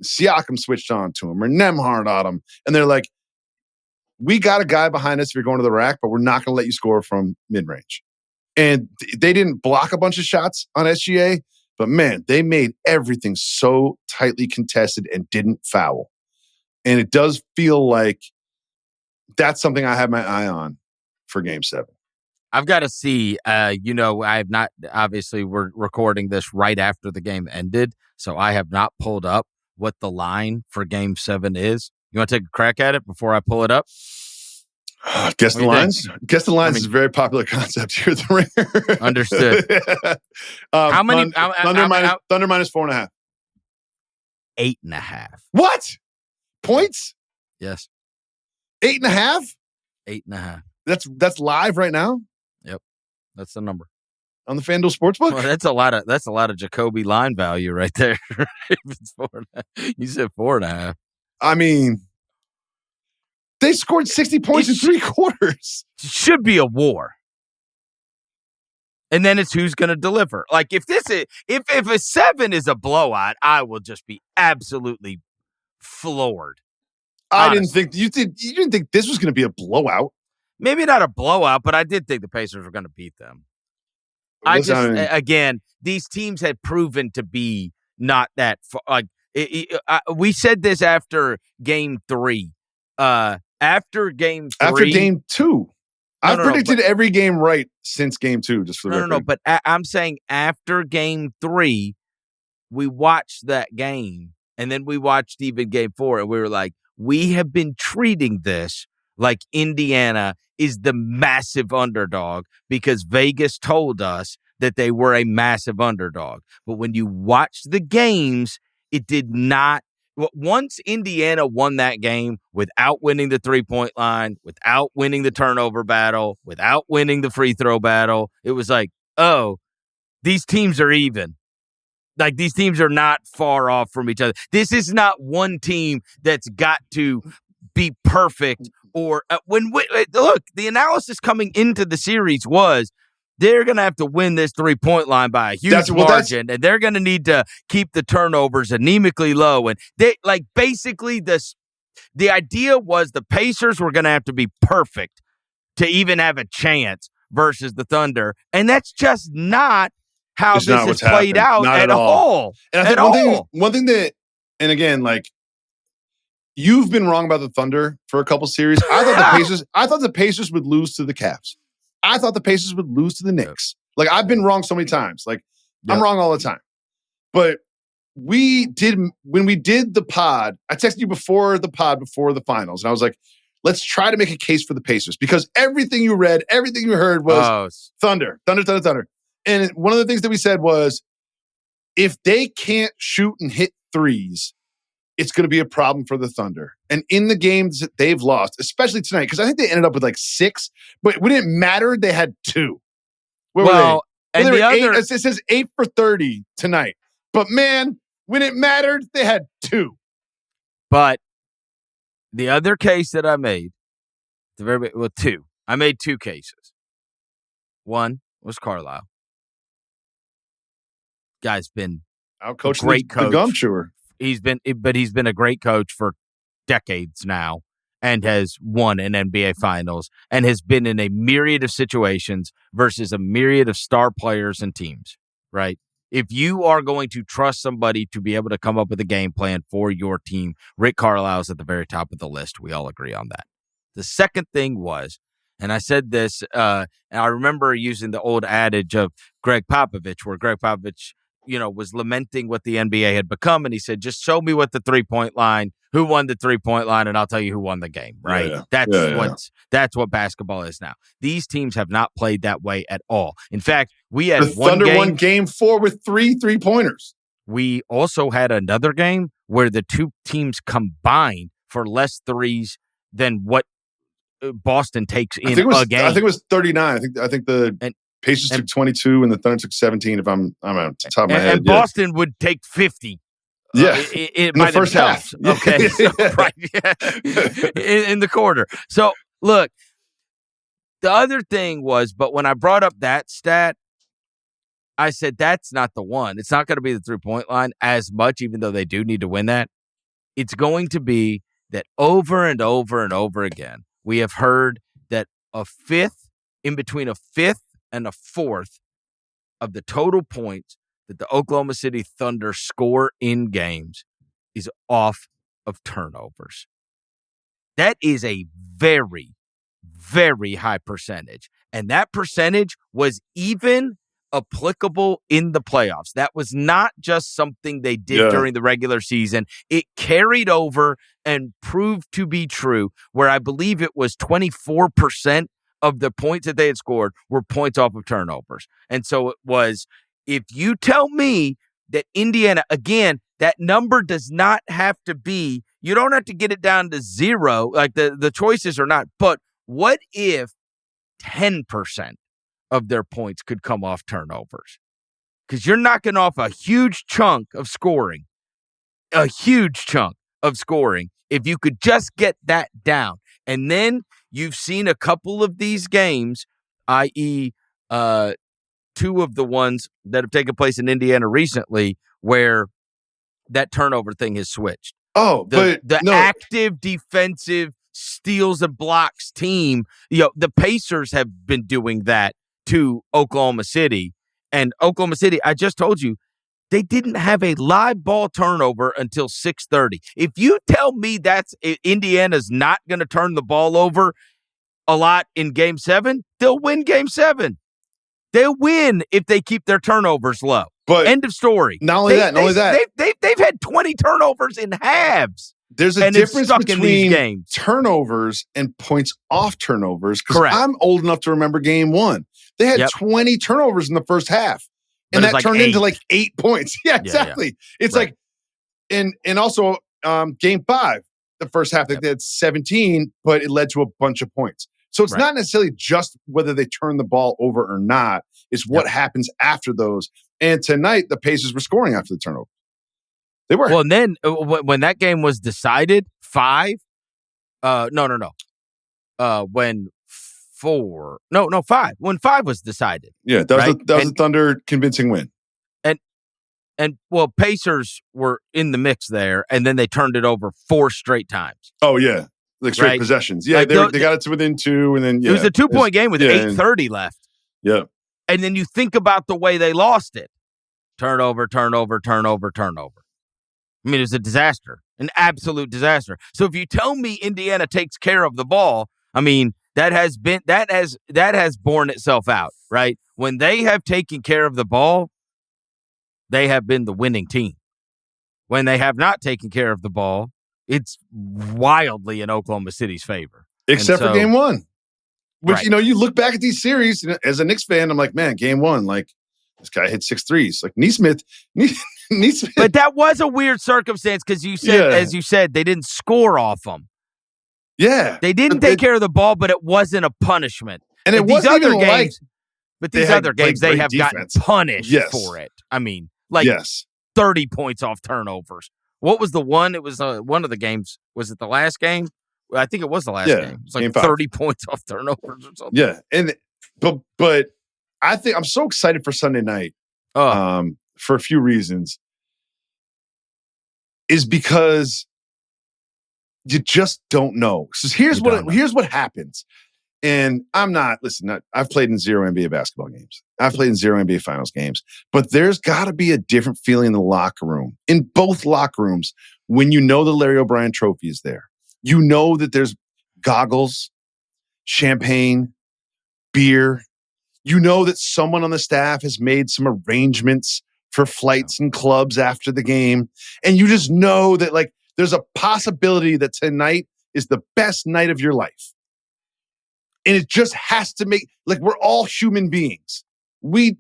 Siakam switched on to him or Nembhard on him. And they're like, we got a guy behind us if you're going to the rack, but we're not going to let you score from mid-range. And they didn't block a bunch of shots on SGA, but man, they made everything so tightly contested and didn't foul. And it does feel like that's something I have my eye on for game 7. I've got to see, I have not, obviously we're recording this right after the game ended, so I have not pulled up what the line for game 7 is. You want to take a crack at it before I pull it up? Guess the lines? Guess the lines is a very popular concept here at the Ringer. Understood. How many? Thunder minus 4.5. 8.5. What? Points? Yes. 8.5? 8.5. That's live right now? Yep. That's the number. On the FanDuel Sportsbook? Well, that's a lot of Jacoby line value right there. If it's 4.5. You said 4.5. I mean, they scored 60 points in 3 quarters. Should be a war. And then it's who's going to deliver. Like if a 7 is a blowout, I will just be absolutely floored. I didn't think you didn't think this was going to be a blowout. Maybe not a blowout, but I did think the Pacers were going to beat them. Again, these teams had proven to be not that like we said this after game 3. After game 3. After game 2. I've predicted every game right since game 2, just for the record. No, but I'm saying after game 3, we watched that game, and then we watched even game 4, and we were like, we have been treating this like Indiana is the massive underdog because Vegas told us that they were a massive underdog. But when you watch the games, it did not. Once Indiana won that game without winning the 3-point line, without winning the turnover battle, without winning the free throw battle, it was like, oh, these teams are even. Like, these teams are not far off from each other. This is not one team that's got to be perfect. Or look, the analysis coming into the series was they're going to have to win this 3-point line by a huge margin, and they're going to need to keep the turnovers anemically low. And they basically the idea was the Pacers were going to have to be perfect to even have a chance versus the Thunder, and that's just not how this has played out at all. And I think one thing that, and again, like, you've been wrong about the Thunder for a couple series. I thought the Pacers would lose to the Cavs. I thought the Pacers would lose to the Knicks. Like, I've been wrong so many times. Like, I'm wrong all the time. But when we did the pod, I texted you before the pod, before the finals, and I was like, let's try to make a case for the Pacers, because everything you read, everything you heard was Thunder. And one of the things that we said was, if they can't shoot and hit threes, it's going to be a problem for the Thunder. And in the games that they've lost, especially tonight, because I think they ended up with like 6, but when it mattered, they had 2. Where were they? And the other, it says 8 for 30 tonight. But man, when it mattered, they had 2. But the other case that I made, 2. I made 2 cases. One was Carlisle. Guy's been a great coach. The gum chewer. He's been a great coach for decades now, and has won an NBA Finals, and has been in a myriad of situations versus a myriad of star players and teams, right? If you are going to trust somebody to be able to come up with a game plan for your team, Rick Carlisle's at the very top of the list. We all agree on that. The second thing was, and I said this, and I remember using the old adage of Greg Popovich, where Greg Popovich, was lamenting what the NBA had become. And he said, just show me what the 3-point line, who won the 3-point line, and I'll tell you who won the game, right? That's what basketball is now. These teams have not played that way at all. In fact, we had the Thunder won game 4 with 3 3-pointers. We also had another game where the two teams combined for less threes than what Boston takes in a game. I think it was 39. I think the Pacers took 22 and the Thunder took 17, if I'm on the top of my head. And Boston would take 50. In the first half. Okay. Right. In the quarter. So, look, the other thing was, but when I brought up that stat, I said that's not the one. It's not going to be the 3-point line as much, even though they do need to win that. It's going to be that over and over and over again, we have heard that in between a fifth and a fourth of the total points that the Oklahoma City Thunder score in games is off of turnovers. That is a very, very high percentage. And that percentage was even applicable in the playoffs. That was not just something they did during the regular season. It carried over and proved to be true, where I believe it was 24% of the points that they had scored were points off of turnovers. And so it was, if you tell me that Indiana, again, that number does not have to be, you don't have to get it down to 0, like the choices are not, but what if 10% of their points could come off turnovers? Because you're knocking off a huge chunk of scoring, if you could just get that down. And then you've seen a couple of these games, i.e., 2 of the ones that have taken place in Indiana recently, where that turnover thing has switched. Active defensive steals and blocks team, the Pacers have been doing that to Oklahoma City. And Oklahoma City, I just told you, they didn't have a live ball turnover until 6:30. If you tell me Indiana's not going to turn the ball over a lot in Game 7, they'll win Game 7. They'll win if they keep their turnovers low. But end of story. Not only that. They've had 20 turnovers in halves. There's a difference between turnovers and points off turnovers. Because I'm old enough to remember Game 1. They had 20 turnovers in the first half. And that turned into like 8 points. Yeah, exactly. It's like, and also Game 5, the first half, they had 17, but it led to a bunch of points. So it's not necessarily just whether they turn the ball over or not. It's what happens after those. And tonight, the Pacers were scoring after the turnover. They were. Well, and then when that game was decided, 5. When 5. When 5 was decided. Yeah, that was a Thunder convincing win. And Pacers were in the mix there, and then they turned it over 4 straight times. Oh yeah, like straight possessions. Yeah, they got it to within 2, and then it was a 2-point game with 8:30 left. Yeah, and then you think about the way they lost it: turnover. I mean, it was a disaster, an absolute disaster. So if you tell me Indiana takes care of the ball, I mean that has borne itself out, right? When they have taken care of the ball, they have been the winning team. When they have not taken care of the ball, it's wildly in Oklahoma City's favor. Except for game 1. Which, you look back at these series, as a Knicks fan, I'm like, man, game 1, like, this guy hit 6 threes. Like, Nesmith. But that was a weird circumstance because as you said, they didn't score off them. Yeah. They didn't take care of the ball, but it wasn't a punishment. And it wasn't even like... But these other games, they have gotten punished for it. I mean... 30 points off turnovers. What was the one? It was one of the games. Was it the last game? I think it was the last game. It was like 30 points off turnovers or something. Yeah, but I think I'm so excited for Sunday night for a few reasons. Is because you just don't know. So here's what happens. And I've played in 0 NBA basketball games. I've played in 0 NBA finals games. But there's got to be a different feeling in the locker room, in both locker rooms, when you know the Larry O'Brien trophy is there. You know that there's goggles, champagne, beer. You know that someone on the staff has made some arrangements for flights and clubs after the game. And you just know that, like, there's a possibility that tonight is the best night of your life. And it just has to make, like, we're all human beings. They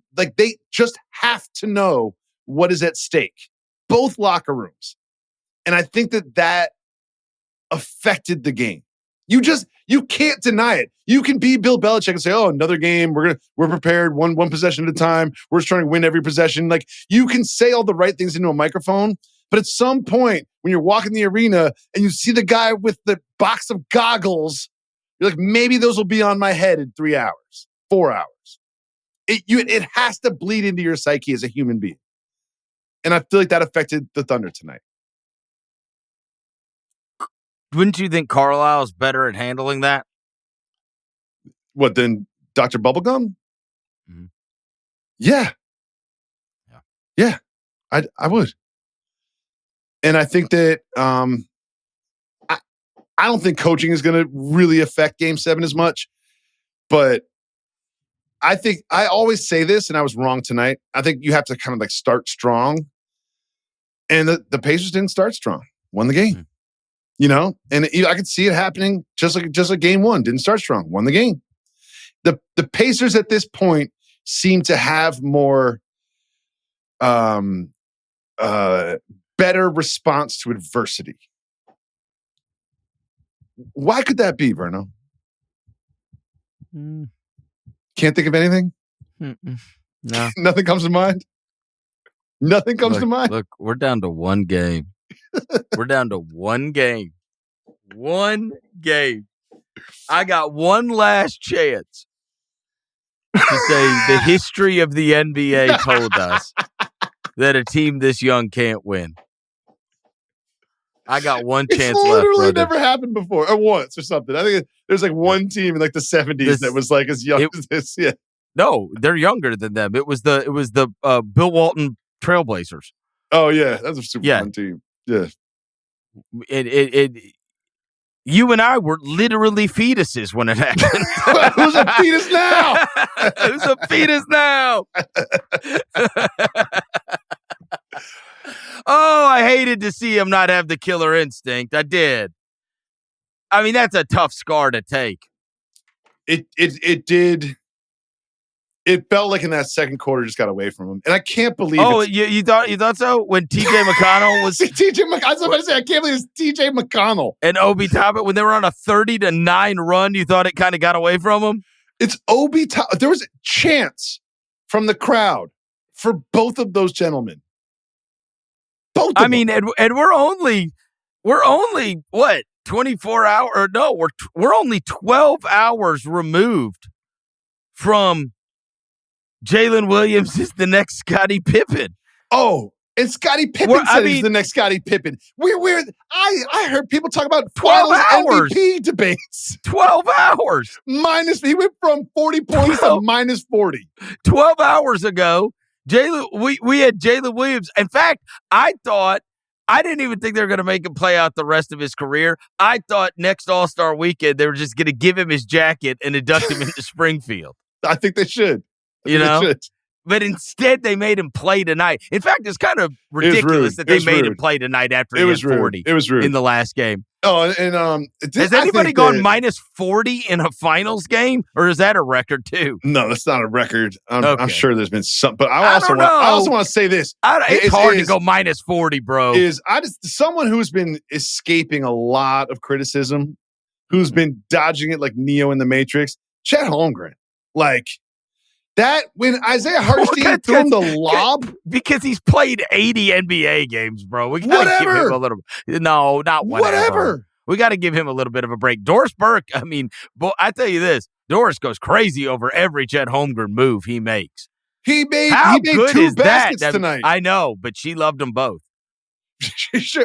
just have to know what is at stake. Both locker rooms. And I think that affected the game. You can't deny it. You can be Bill Belichick and say, oh, another game. We're prepared one possession at a time. We're just trying to win every possession. Like, you can say all the right things into a microphone. But at some point when you're walking the arena and you see the guy with the box of goggles, you're like, maybe those will be on my head in 3 hours, 4 hours. It has to bleed into your psyche as a human being. And I feel like that affected the Thunder tonight. Wouldn't you think Carlisle's better at handling that? What, than Dr. Bubblegum? Mm-hmm. Yeah. I would. And I think that I don't think coaching is going to really affect Game 7 as much, but I think I always say this, and I was wrong tonight. I think you have to kind of like start strong, and the Pacers didn't start strong. Won the game, and I could see it happening just like Game 1 didn't start strong. Won the game. The Pacers at this point seem to have more better response to adversity. Why could that be, Verno? Can't think of anything? No. Nothing comes to mind? Nothing comes to mind? Look, we're down to one game. We're down to one game. One game. I got one last chance to say the history of the NBA told us that a team this young can't win. I got one chance left. It's literally never happened before, or once, or something. I think there's like one team in like the 70s that was like as young as this. Yeah. No, they're younger than them. It was the Bill Walton Trailblazers. Oh yeah, that's a super fun team. Yeah. You and I were literally fetuses when it happened. Who's a fetus now? Who's a fetus now? Oh, I hated to see him not have the killer instinct. I did. I mean, that's a tough scar to take. It did. It felt like in that second quarter just got away from him, and I can't believe. Oh, you thought so? When TJ McConnell was TJ McConnell, I was about to say I can't believe it's TJ McConnell and Obi Toppin when they were on a 30-9 run. You thought it kind of got away from him? It's Obi Toppin. There was a chance from the crowd for both of those gentlemen. Both. I mean, and we're only what 24 hours? Or no, we're only 12 hours removed from Jalen Williams is the next Scottie Pippen. Oh, and Scottie Pippen said he's the next Scottie Pippen. I heard people talk about 12 hours MVP debates. 12 hours. He went from 40 points to minus 40. 12 hours ago, we had Jalen Williams. In fact, I didn't even think they were going to make him play out the rest of his career. I thought next All-Star weekend, they were just going to give him his jacket and induct him into Springfield. I think they should. They should. But instead, they made him play tonight. In fact, it's kind of ridiculous that they made him play tonight after he had 40 in the last game. Oh, and has anybody gone minus 40 in a finals game, or is that a record too? No, that's not a record. I'm sure there's been some, but I also want to say this: it's hard to go minus 40, bro. Someone who's been escaping a lot of criticism, who's been dodging it like Neo in the Matrix. Chet Holmgren, like. That when Isaiah Hartenstein threw him the lob because he's played 80 NBA games, bro. We gotta give him a little. No, not whatever. We got to give him a little bit of a break. Doris Burke. I mean, I tell you this: Doris goes crazy over every Chet Holmgren move he makes. He made 2 baskets tonight. I know, but she loved them both.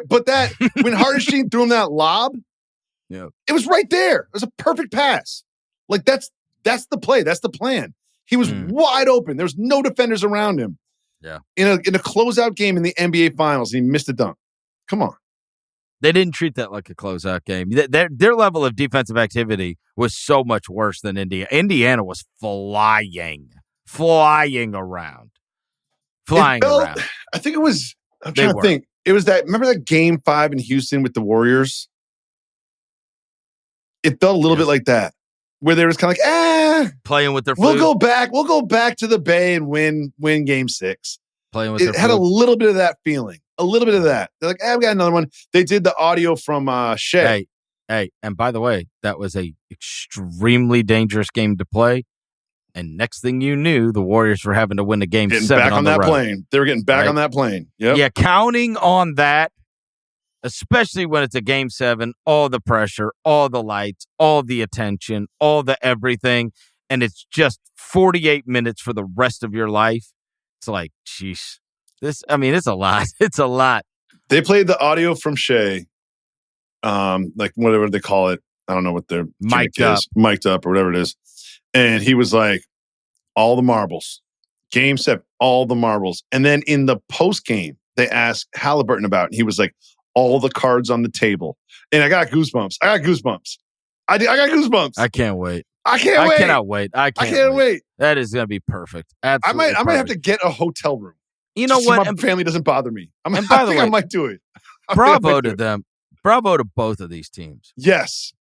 But that when Hartenstein threw him that lob, it was right there. It was a perfect pass. Like that's the play. That's the plan. He was wide open. There was no defenders around him. Yeah. In a closeout game in the NBA Finals, he missed a dunk. Come on. They didn't treat that like a closeout game. Their level of defensive activity was so much worse than Indiana. Indiana was flying around. I think it was. I'm trying to think. It was that. Remember that Game 5 in Houston with the Warriors? It felt a little bit like that. Where they was kind of like, playing with their food. We'll go back to the Bay and win Game 6. Playing with their food. It had a little bit of that feeling. A little bit of that. They're like, we got another one. They did the audio from Shea. Hey, and by the way, that was a extremely dangerous game to play. And next thing you knew, the Warriors were having to win the Game 7 back on that road. plane. They were getting back on that plane. Yep. Yeah, counting on that. Especially when it's a Game 7, all the pressure, all the lights, all the attention, all the everything, and it's just 48 minutes for the rest of your life. It's like, jeez. It's a lot. It's a lot. They played the audio from Shea, like whatever they call it. I don't know what their mic'd up or whatever it is. And he was like, all the marbles. Game 7, all the marbles. And then in the post game, they asked Haliburton about it, and he was like, all the cards on the table. And I got goosebumps. I got goosebumps. I can't wait. I cannot wait. I can't wait. That is going to be perfect. Absolutely I might have to get a hotel room. You know what? My family doesn't bother me. I might do it. Bravo to them. Bravo to both of these teams. Yes.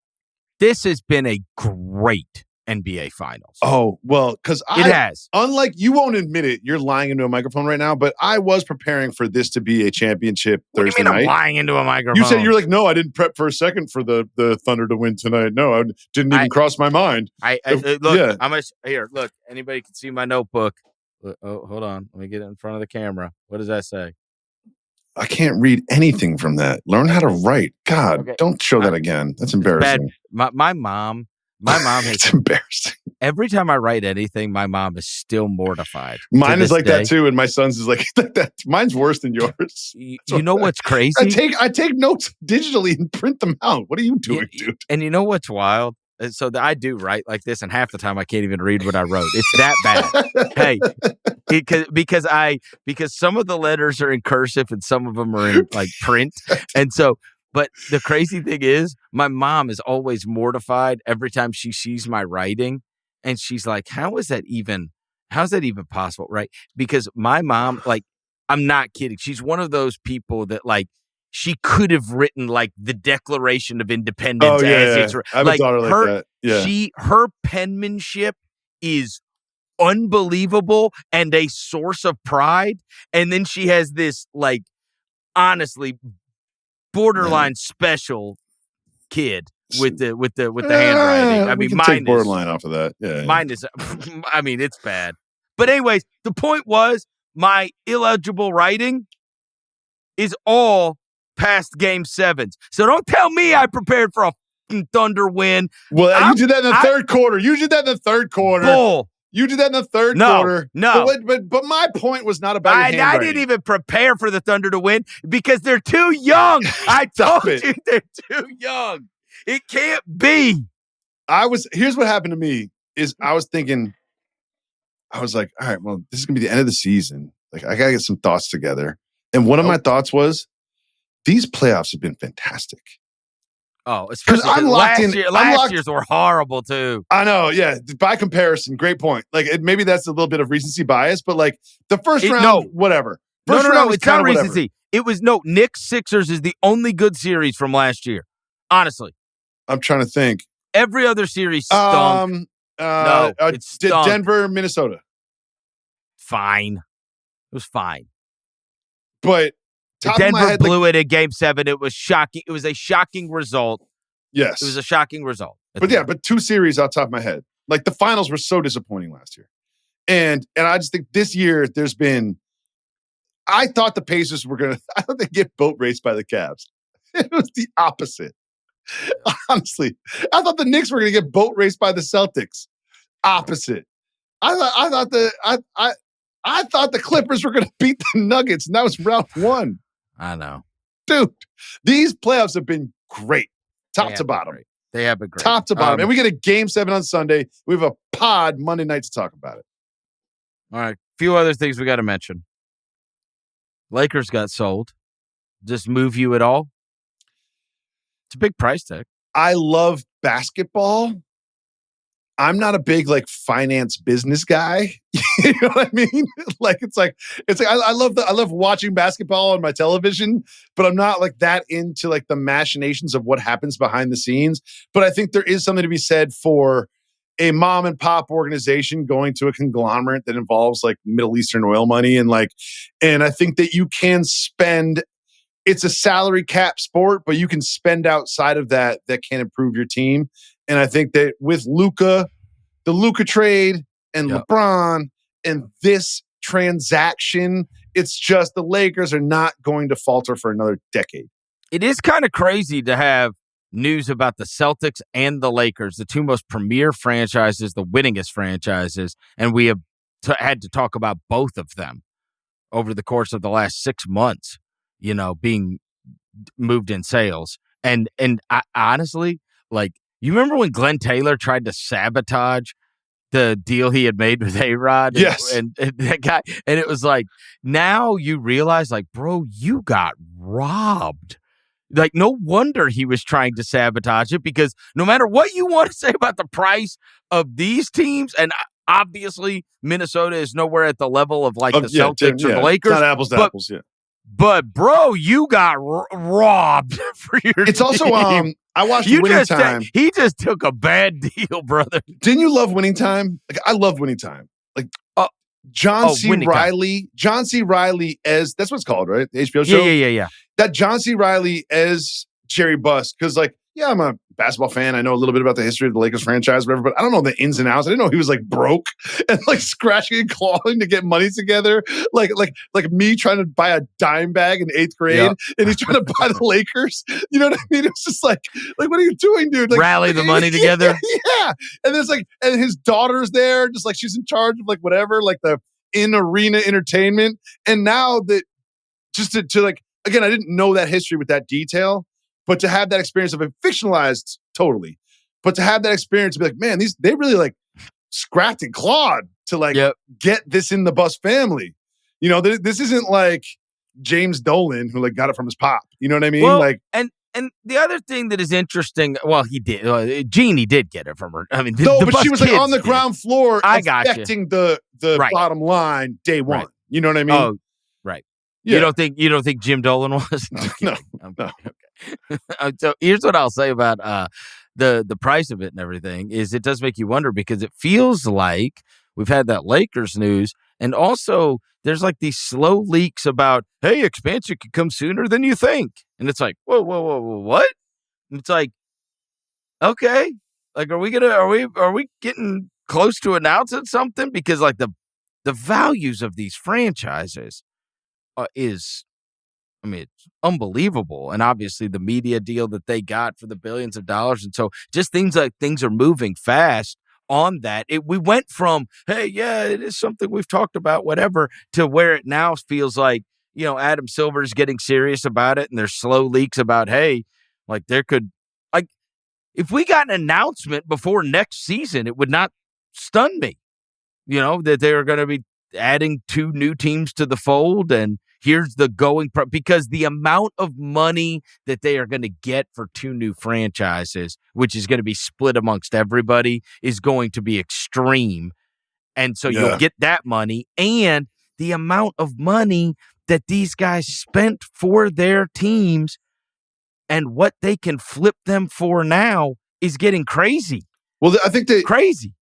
This has been a great NBA Finals. Oh, well, because it has. Unlike, you won't admit it, you're lying into a microphone right now, but I was preparing for this to be a championship Thursday night. I'm lying into a microphone? You said you're like, no, I didn't prep for a second for the Thunder to win tonight. No, I didn't even cross my mind. Look, anybody can see my notebook. Oh, hold on. Let me get it in front of the camera. What does that say? I can't read anything from that. Learn how to write. God, okay. Don't show that again. That's embarrassing. My mom has. It's embarrassing. Every time I write anything, my mom is still mortified. Mine is like that too, and my son's is like that. Mine's worse than yours. You know what's crazy? I take notes digitally and print them out. What are you doing, dude? And you know what's wild? So I do write like this, and half the time I can't even read what I wrote. It's that bad. Hey, because some of the letters are in cursive and some of them are in like print, and so. But the crazy thing is, my mom is always mortified every time she sees my writing, and she's like, how's that even possible, right? Because my mom, like, I'm not kidding. She's one of those people that, like, she could have written, like, the Declaration of Independence. Oh, yeah. I have a daughter like that. Yeah. Her penmanship is unbelievable and a source of pride. And then she has this, like, honestly, borderline special kid with the handwriting. I mean, mine take borderline off of that. Yeah. Mine is. I mean, it's bad. But anyways, the point was my illegible writing is all past Game 7s. So don't tell me I prepared for a Thunder win. Well, you did that in the third quarter. You did that in the third quarter. Bull. You did that in the third quarter. No. But my point was not about your handwriting. I didn't even prepare for the Thunder to win because they're too young. I told you they're too young. It can't be. Here's what happened to me is I was thinking, I was like, all right, well, this is going to be the end of the season. Like, I got to get some thoughts together. And one of my thoughts was, these playoffs have been fantastic. Oh, especially last year's were horrible too. I know, yeah. By comparison, great point. Like maybe that's a little bit of recency bias, but like the first round, whatever. No, it's not recency. It was Knicks Sixers is the only good series from last year. Honestly, I'm trying to think. Every other series stunk. It stunk. Denver, Minnesota. Fine, it was fine. But Denver blew it in Game 7. It was shocking. It was a shocking result. Yes. It was a shocking result. But two series off the top of my head. Like the finals were so disappointing last year. And I just think this year I thought the Pacers were I thought they'd get boat raced by the Cavs. It was the opposite. Honestly. I thought the Knicks were going to get boat raced by the Celtics. Opposite. I thought the Clippers were going to beat the Nuggets, and that was round 1. I know. Dude, these playoffs have been great. Top to bottom. They have been great. Top to bottom. And we get a Game 7 on Sunday. We have a pod Monday night to talk about it. All right. A few other things we got to mention. Lakers got sold. Just move you at all? It's a big price tag. I love basketball. I'm not a big finance business guy. You know what I mean? I love watching basketball on my television, but I'm not that into the machinations of what happens behind the scenes. But I think there is something to be said for a mom and pop organization going to a conglomerate that involves Middle Eastern oil money and I think that you can spend. It's a salary cap sport, but you can spend outside of that can improve your team. And I think that with Luka, the Luka trade and LeBron and this transaction, it's just the Lakers are not going to falter for another decade. It is kind of crazy to have news about the Celtics and the Lakers, the two most premier franchises, the winningest franchises, and we have had to talk about both of them over the course of the last 6 months, being moved in sales. And I honestly, you remember when Glenn Taylor tried to sabotage the deal he had made with A-Rod? Yes. And that guy, and it was now you realize, bro, you got robbed. No wonder he was trying to sabotage it, because no matter what you want to say about the price of these teams, and obviously Minnesota is nowhere at the level of the Celtics or the Lakers. It's not apples to apples, yeah. But bro, you got robbed for your It's team. Also, I watched Winning Time. He just took a bad deal, brother. Didn't you love Winning Time? I love Winning Time. John C. Reilly. John C. Reilly as, that's what it's called, right? The HBO show? Yeah. That John C. Reilly as Jerry Buss. Because, I'm a basketball fan. I know a little bit about the history of the Lakers franchise, whatever, but I don't know the ins and outs. I didn't know he was broke and scratching and clawing to get money together. Like me trying to buy a dime bag in 8th grade, and he's trying to buy the Lakers. You know what I mean? It's just what are you doing, dude? Rally the money together. Yeah. And there's and his daughter's there, just she's in charge of whatever, the in-arena entertainment. And now that just to again, I didn't know that history with that detail. But to have that experience of it fictionalized totally, but to have that experience to be man, they really scrapped and clawed to get this in the Buss family. This isn't James Dolan who got it from his pop. You know what I mean? Well, and the other thing that is interesting, well, he did. Jeannie did get it from her. I mean, but she was on the ground floor, affecting the right. bottom line day one. Right. You know what I mean? Oh, right. Yeah. You don't think Jim Dolan was? No. Okay. So here's what I'll say about the price of it and everything is it does make you wonder, because it feels like we've had that Lakers news, and also there's these slow leaks about, hey, expansion could come sooner than you think, and it's whoa, what? And it's okay, are we getting close to announcing something? Because the the values of these franchises it's unbelievable. And obviously the media deal that they got for the billions of dollars. And so just things are moving fast on that. We went from, hey, yeah, it is something we've talked about, whatever, to where it now feels like, Adam Silver's getting serious about it. And there's slow leaks about, hey, like there could, like, if we got an announcement before next season, it would not stun me, that they are going to be adding 2 new teams to the fold. And here's the because the amount of money that they are going to get for 2 new franchises, which is going to be split amongst everybody, is going to be extreme. And so you'll get that money, and the amount of money that these guys spent for their teams and what they can flip them for now is getting crazy. Well, I think that crazy.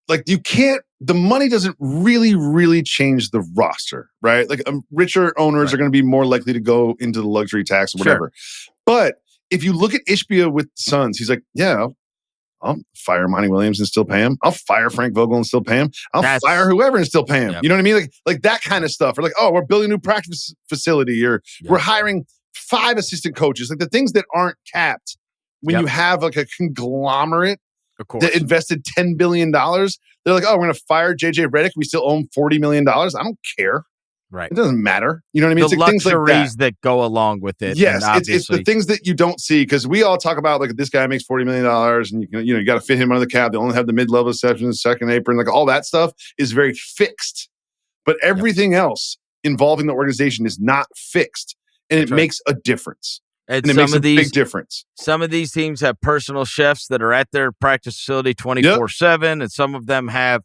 Like the money doesn't really change the roster, right? Like richer owners are going to be more likely to go into the luxury tax or whatever. Sure. But if you look at Ishbia with Suns, he's like, yeah, I'll fire Monty Williams and still pay him. I'll fire Frank Vogel and still pay him. I'll fire whoever and still pay him. Yep. You know what I mean? Like that kind of stuff. Or like, oh, we're building a new practice facility, or we're hiring 5 assistant coaches. Like the things that aren't capped when you have like a conglomerate that invested $10 billion. They're like, oh, we're going to fire JJ Redick. We still own $40 million. I don't care. Right. It doesn't matter. You know what I mean? The it's like luxuries things like that go along with it. Yes. It's the things that you don't see, because we all talk about like this guy makes $40 million and you got to fit him under the cap. They only have the mid-level exceptions, second apron, like all that stuff is very fixed. But everything else involving the organization is not fixed. And it makes a difference. And it makes a big difference. Some of these teams have personal chefs that are at their practice facility 24/7, and some of them have,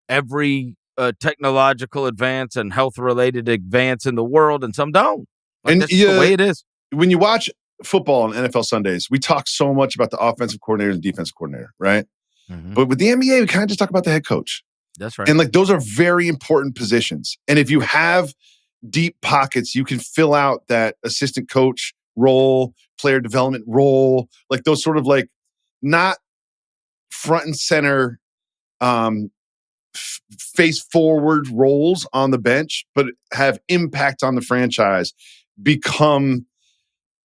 every technological advance and health-related advance in the world, and some don't. And that's the way it is. When you watch football on NFL Sundays, we talk so much about the offensive coordinator and defensive coordinator, right? Mm-hmm. But with the NBA, we kind of just talk about the head coach. That's right. And like those are very important positions. And if you have deep pockets, you can fill out that assistant coach role, player development role, like those sort of like not front and center face forward roles on the bench, but have impact on the franchise, become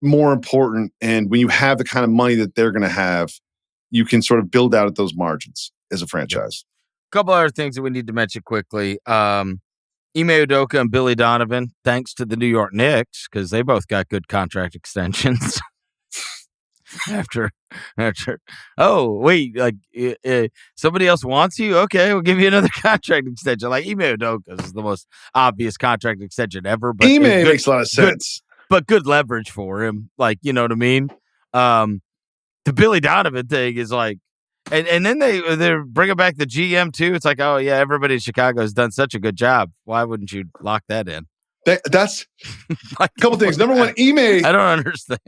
more important. And when you have the kind of money that they're going to have, you can sort of build out at those margins as a franchise. A couple other things that we need to mention quickly. Ime Udoka and Billy Donovan, thanks to the New York Knicks, because they both got good contract extensions. after, oh, wait, like somebody else wants you? Okay, we'll give you another contract extension. Like Ime Udoka is the most obvious contract extension ever. But Ime makes a lot of sense. But good leverage for him. Like, you know what I mean? The Billy Donovan thing is like, and then they're bringing back the GM too. It's like, oh yeah, everybody in Chicago has done such a good job. Why wouldn't you lock that in? That's like, a couple things. Number one, Ime. I don't understand.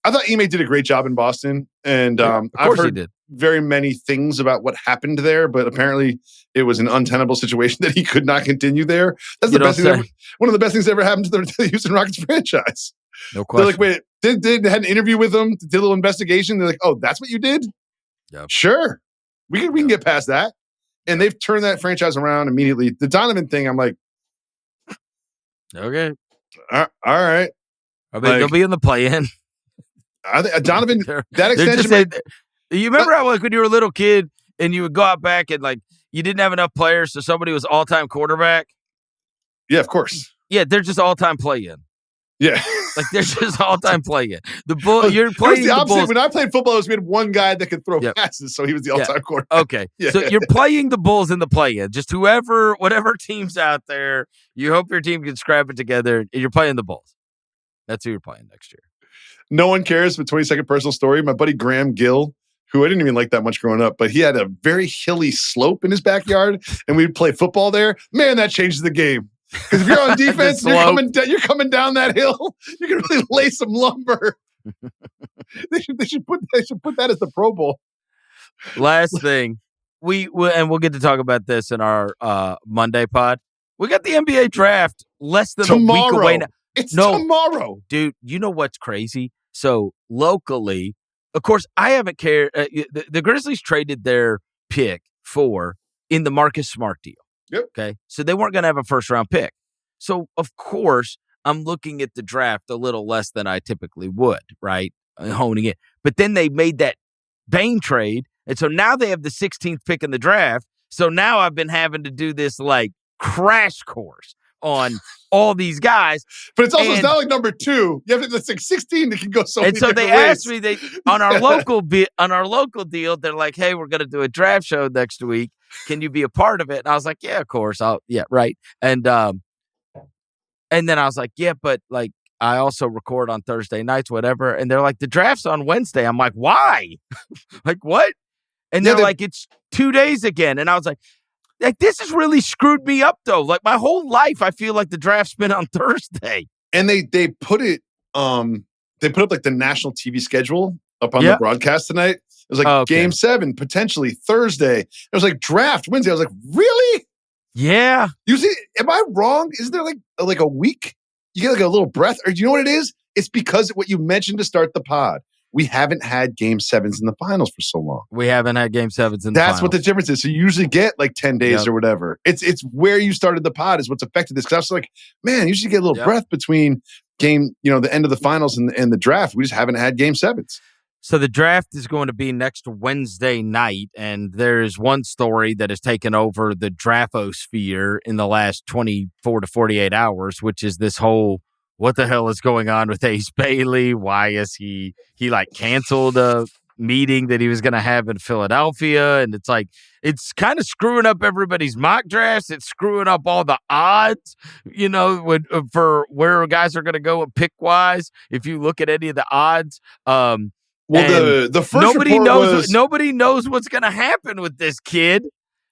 I thought Ime did a great job in Boston, and I've heard very many things about what happened there, but apparently it was an untenable situation that he could not continue there. That's the best thing. One of the best things that ever happened to the Houston Rockets franchise. No question. They're like, wait, they had an interview with him, did a little investigation. They're like, oh, that's what you did? Yep. Sure. We can get past that. And they've turned that franchise around immediately. The Donovan thing, I'm like, okay. All right. I mean, they'll be in the play-in. I think Donovan, that extension. You remember how, like, when you were a little kid and you would go out back and, like, you didn't have enough players, so somebody was all-time quarterback? Yeah, of course. Yeah, they're just all-time play-in. Yeah. Like, they're just all-time play-in. You're playing the opposite. the Bulls. When I played football, we had one guy that could throw passes, so he was the all-time quarterback. Okay. So you're playing the Bulls in the play-in. Just whatever team's out there, you hope your team can scrap it together, and you're playing the Bulls. That's who you're playing next year. No one cares, but 22nd personal story. My buddy Graham Gill, who I didn't even like that much growing up, but he had a very hilly slope in his backyard, and we'd play football there. Man, that changes the game. Because if you're on defense, you're coming down that hill, you can really lay some lumber. They should put that as the Pro Bowl. Last thing, we'll get to talk about this in our Monday pod. We got the NBA draft less than a week away now. It's tomorrow. Dude, you know what's crazy? So locally, of course, I haven't cared. The Grizzlies traded their pick in the Marcus Smart deal. Yep. Okay. So they weren't going to have a first round pick. So, of course, I'm looking at the draft a little less than I typically would, right? Honing it. But then they made that Bane trade. And so now they have the 16th pick in the draft. So now I've been having to do this like crash course on all these guys. But it's also, it's not like number 2. You have to, it's like 16 that can go so many different ways. And so they asked me, on our local deal, they're like, hey, we're going to do a draft show next week. Can you be a part of it? And I was like, yeah, of course. Right. And then I was like, yeah, but like, I also record on Thursday nights, whatever. And they're like, the draft's on Wednesday. I'm like, why? Like, what? And they're like, it's 2 days again. And I was like, this has really screwed me up, though. Like, my whole life, I feel like the draft's been on Thursday. And they put it, they put up like the national TV schedule up on the broadcast tonight. It was like Game 7, potentially Thursday. It was like draft Wednesday. I was like, really? Yeah. You see, am I wrong? Isn't there like a week? You get like a little breath, or do you know what it is? It's because what you mentioned to start the pod. We haven't had Game 7s in the finals for so long. We haven't had Game 7s in the finals. That's what the difference is. So you usually get like 10 days or whatever. It's where you started the pod is what's affected this. Because I was like, man, you should get a little breath between the end of the finals and the draft. We just haven't had Game 7s. So the draft is going to be next Wednesday night, and there's one story that has taken over the draftosphere in the last 24 to 48 hours, which is this whole, what the hell is going on with Ace Bailey? Why is he like canceled a meeting that he was going to have in Philadelphia? And it's like, it's kind of screwing up everybody's mock drafts. It's screwing up all the odds, for where guys are going to go pick wise. If you look at any of the odds, well, the first nobody knows what's going to happen with this kid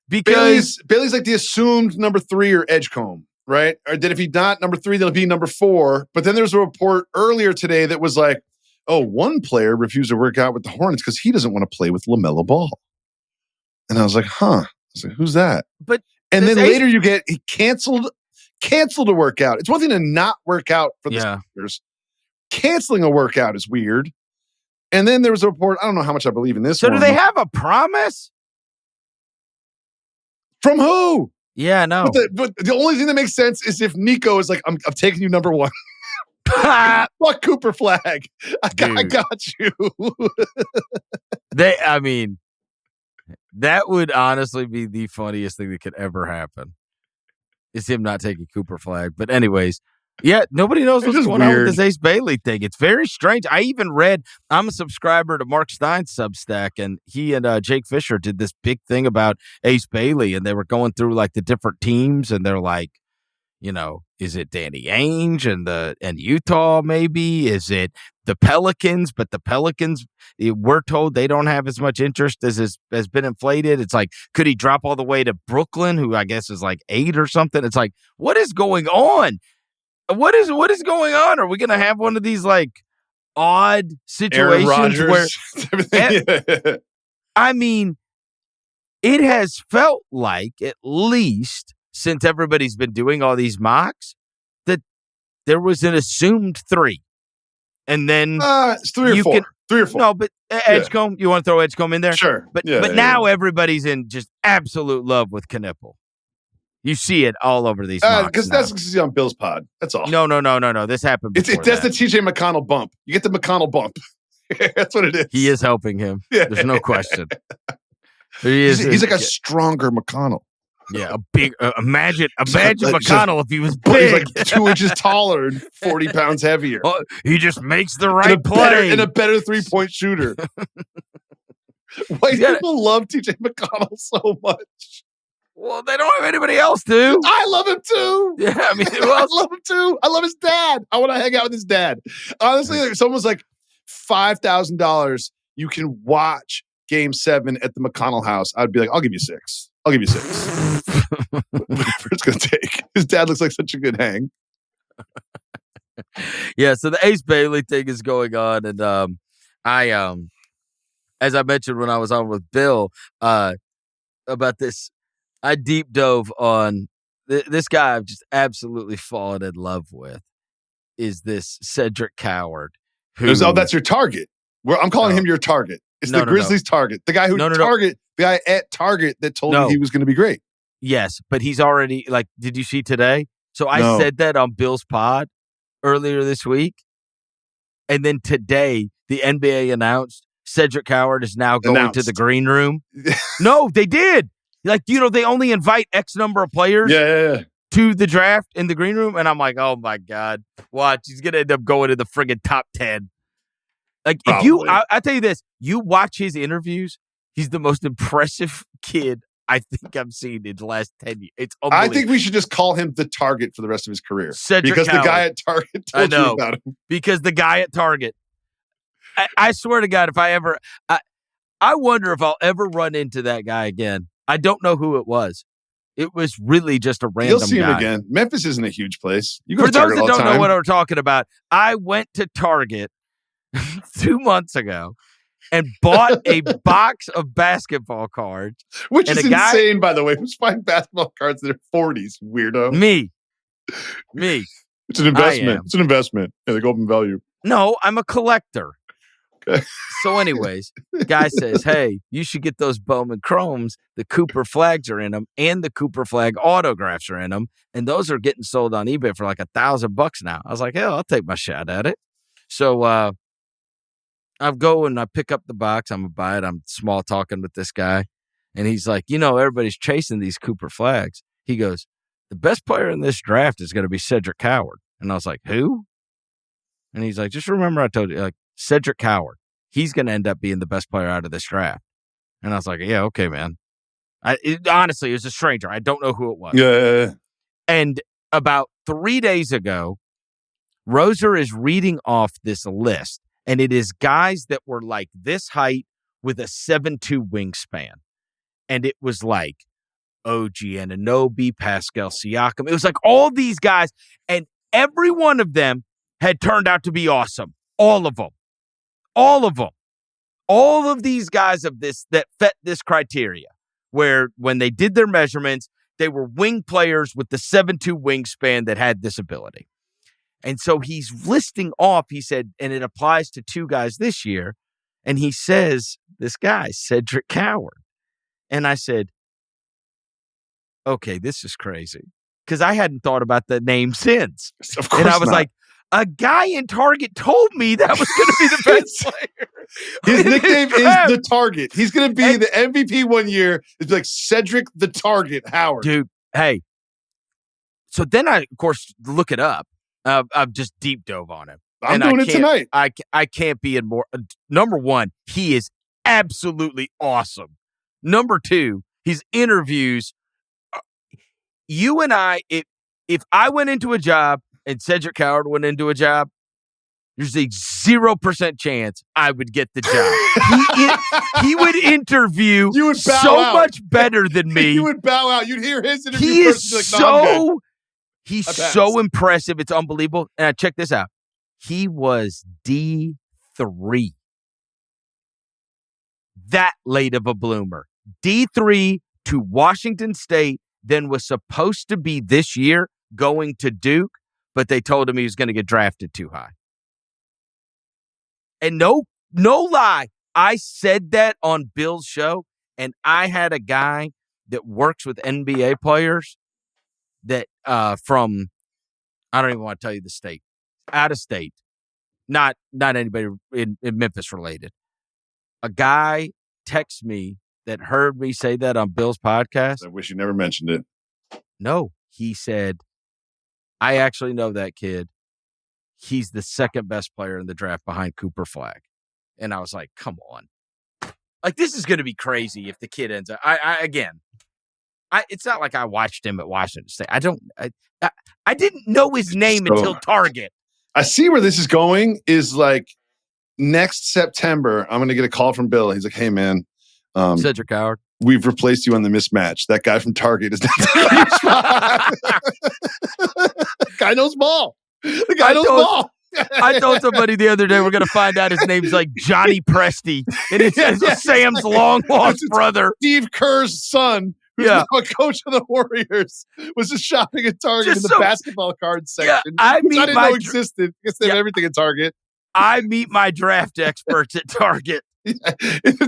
because Bailey's like the assumed number 3 or Edgecombe, right? Or then if he's not number 3, then he'll be number 4. But then there's a report earlier today that was like, oh, one player refused to work out with the Hornets because he doesn't want to play with LaMelo Ball. And I was like, huh? I was like, who's that? And then later you get he canceled a workout. It's one thing to not work out for the Sixers. Canceling a workout is weird. And then there was a report. I don't know how much I believe in this. So do they have a promise? From who? Yeah, no. But the only thing that makes sense is if Nico is like, I'm taking you number 1. Fuck Cooper Flag. I got you. That would honestly be the funniest thing that could ever happen. Is him not taking Cooper Flag. But anyways, yeah, nobody knows what's going on with this Ace Bailey thing. It's very strange. I even read, I'm a subscriber to Mark Stein's Substack, and he and Jake Fisher did this big thing about Ace Bailey, and they were going through like the different teams, and they're like, is it Danny Ainge and Utah maybe? Is it the Pelicans? But the Pelicans, we're told they don't have as much interest as has been inflated. It's like, could he drop all the way to Brooklyn, who I guess is like 8 or something? It's like, what is going on? What is going on? Are we going to have one of these like odd situations where it has felt like, at least since everybody's been doing all these mocks, that there was an assumed 3. And then it's 3 or 4. 3 or 4. No, but Edgecombe, you want to throw Edgecombe in there? Sure. But now everybody's in just absolute love with Knipple. You see it all over these mocks because that's on Bill's pod. That's all. No. This happened before that's the TJ McConnell bump. You get the McConnell bump. That's what it is. He is helping him. Yeah. There's no question. He's like a stronger McConnell. Yeah, a big. Imagine McConnell if he was big. He's like 2 inches taller and 40 pounds heavier. Oh, he just makes the right play. And a better 3-point shooter. White people love TJ McConnell so much. Well, they don't have anybody else to. I love him too. Yeah, I love him too. I love his dad. I want to hang out with his dad. Honestly, if someone's like $5,000, you can watch Game 7 at the McConnell house. I'd be like, I'll give you 6. Whatever it's going to take. His dad looks like such a good hang. Yeah, so the Ace Bailey thing is going on, and I as I mentioned when I was on with Bill about this, I deep dove on this guy I've just absolutely fallen in love with is this Cedric Coward. That's your target. I'm calling him your target. It's the Grizzlies' target. The guy who the guy at Target that told me he was going to be great. Yes, but he's already, like, did you see today? So I said that on Bill's pod earlier this week. And then today, the NBA announced Cedric Howard is now going to the green room. No, they did. Like, they only invite X number of players to the draft in the green room. And I'm like, oh, my God. Watch. He's going to end up going to the friggin' top 10. Like, Probably. I tell you this, you watch his interviews, he's the most impressive kid I think I've seen in the last 10 years. It's unbelievable. I think we should just call him the Target for the rest of his career. Cedric because Howard. The guy at Target told you about him. Because the guy at Target. I swear to God, if I ever... I wonder if I'll ever run into that guy again. I don't know who it was. It was really just a random guy. You'll see him again. Memphis isn't a huge place. You go For to Target those that all the don't time. know what I'm talking about, I went to Target 2 months ago and bought a box of basketball cards. Which is insane, by the way. Who's buying basketball cards in their 40s, weirdo? Me. It's an investment. It's an investment. Yeah, they go up in value. No, I'm a collector. Okay. So anyways, guy says, hey, you should get those Bowman Chromes. The Cooper flags are in them, and the Cooper flag autographs are in them, and those are getting sold on eBay for like $1,000 now. I was like, hell, I'll take my shot at it. So I go and I pick up the box. I'm going to buy it. I'm small talking with this guy, and he's like, everybody's chasing these Cooper flags. He goes, the best player in this draft is going to be Cedric Howard. And I was like, who? And he's like, just remember I told you, like, Cedric Howard. He's going to end up being the best player out of this draft. And I was like, yeah, okay, man. Honestly, it was a stranger. I don't know who it was. Yeah. And about 3 days ago, Roser is reading off this list, and it is guys that were like this height with a 7'2" wingspan. And it was like OG Anunoby, Pascal Siakam. It was like all these guys, and every one of them had turned out to be awesome. All of them. All of these guys that fit this criteria, where when they did their measurements, they were wing players with the 7'2" wingspan that had this ability. And so he's listing off, he said, and it applies to 2 guys this year. And he says, this guy, Cedric Howard. And I said, okay, this is crazy. Because I hadn't thought about the name since. Of course And I was not. like, a guy in Target told me that was going to be the best player. His nickname is the Target. He's going to be the MVP one year. It's like Cedric the Target Howard. Dude, hey. So then I, of course, look it up. I've just deep dove on him. I'm doing it tonight. I can't be in more. Number one, he is absolutely awesome. Number two, his interviews. You and I, if I went into a job and Cedric Howard went into a job, there's a 0% chance I would get the job. He would interview you would bow so out. Much better than me. You would bow out. You'd hear his interview. He is like, no, he's so impressive. It's unbelievable. And check this out. He was D3. That late of a bloomer. D3 to Washington State, then was supposed to be this year going to Duke, but they told him he was going to get drafted too high. And no lie, I said that on Bill's show, and I had a guy that works with NBA players that from, I don't even want to tell you the state, out of state, not anybody in Memphis related. A guy texted me that heard me say that on Bill's podcast. I wish you never mentioned it. No, he said, I actually know that kid. He's the second best player in the draft behind Cooper Flag. And I was like, come on. Like, this is going to be crazy if the kid ends up. It's not like I watched him at Washington State. I didn't know his name until Target. I see where this is going is like next September, I'm going to get a call from Bill. He's like, hey, man. Cedric Howard. We've replaced you on the mismatch. That guy from Target is not your spot. Guy knows ball. The guy knows ball. I told somebody the other day we're going to find out his name's like Johnny Presti, and it's Sam's long-lost brother. Steve Kerr's son, who's now a coach of the Warriors, was just shopping at Target in the basketball card section. Yeah, I didn't know existed. I guess they have everything at Target. I meet my draft experts at Target.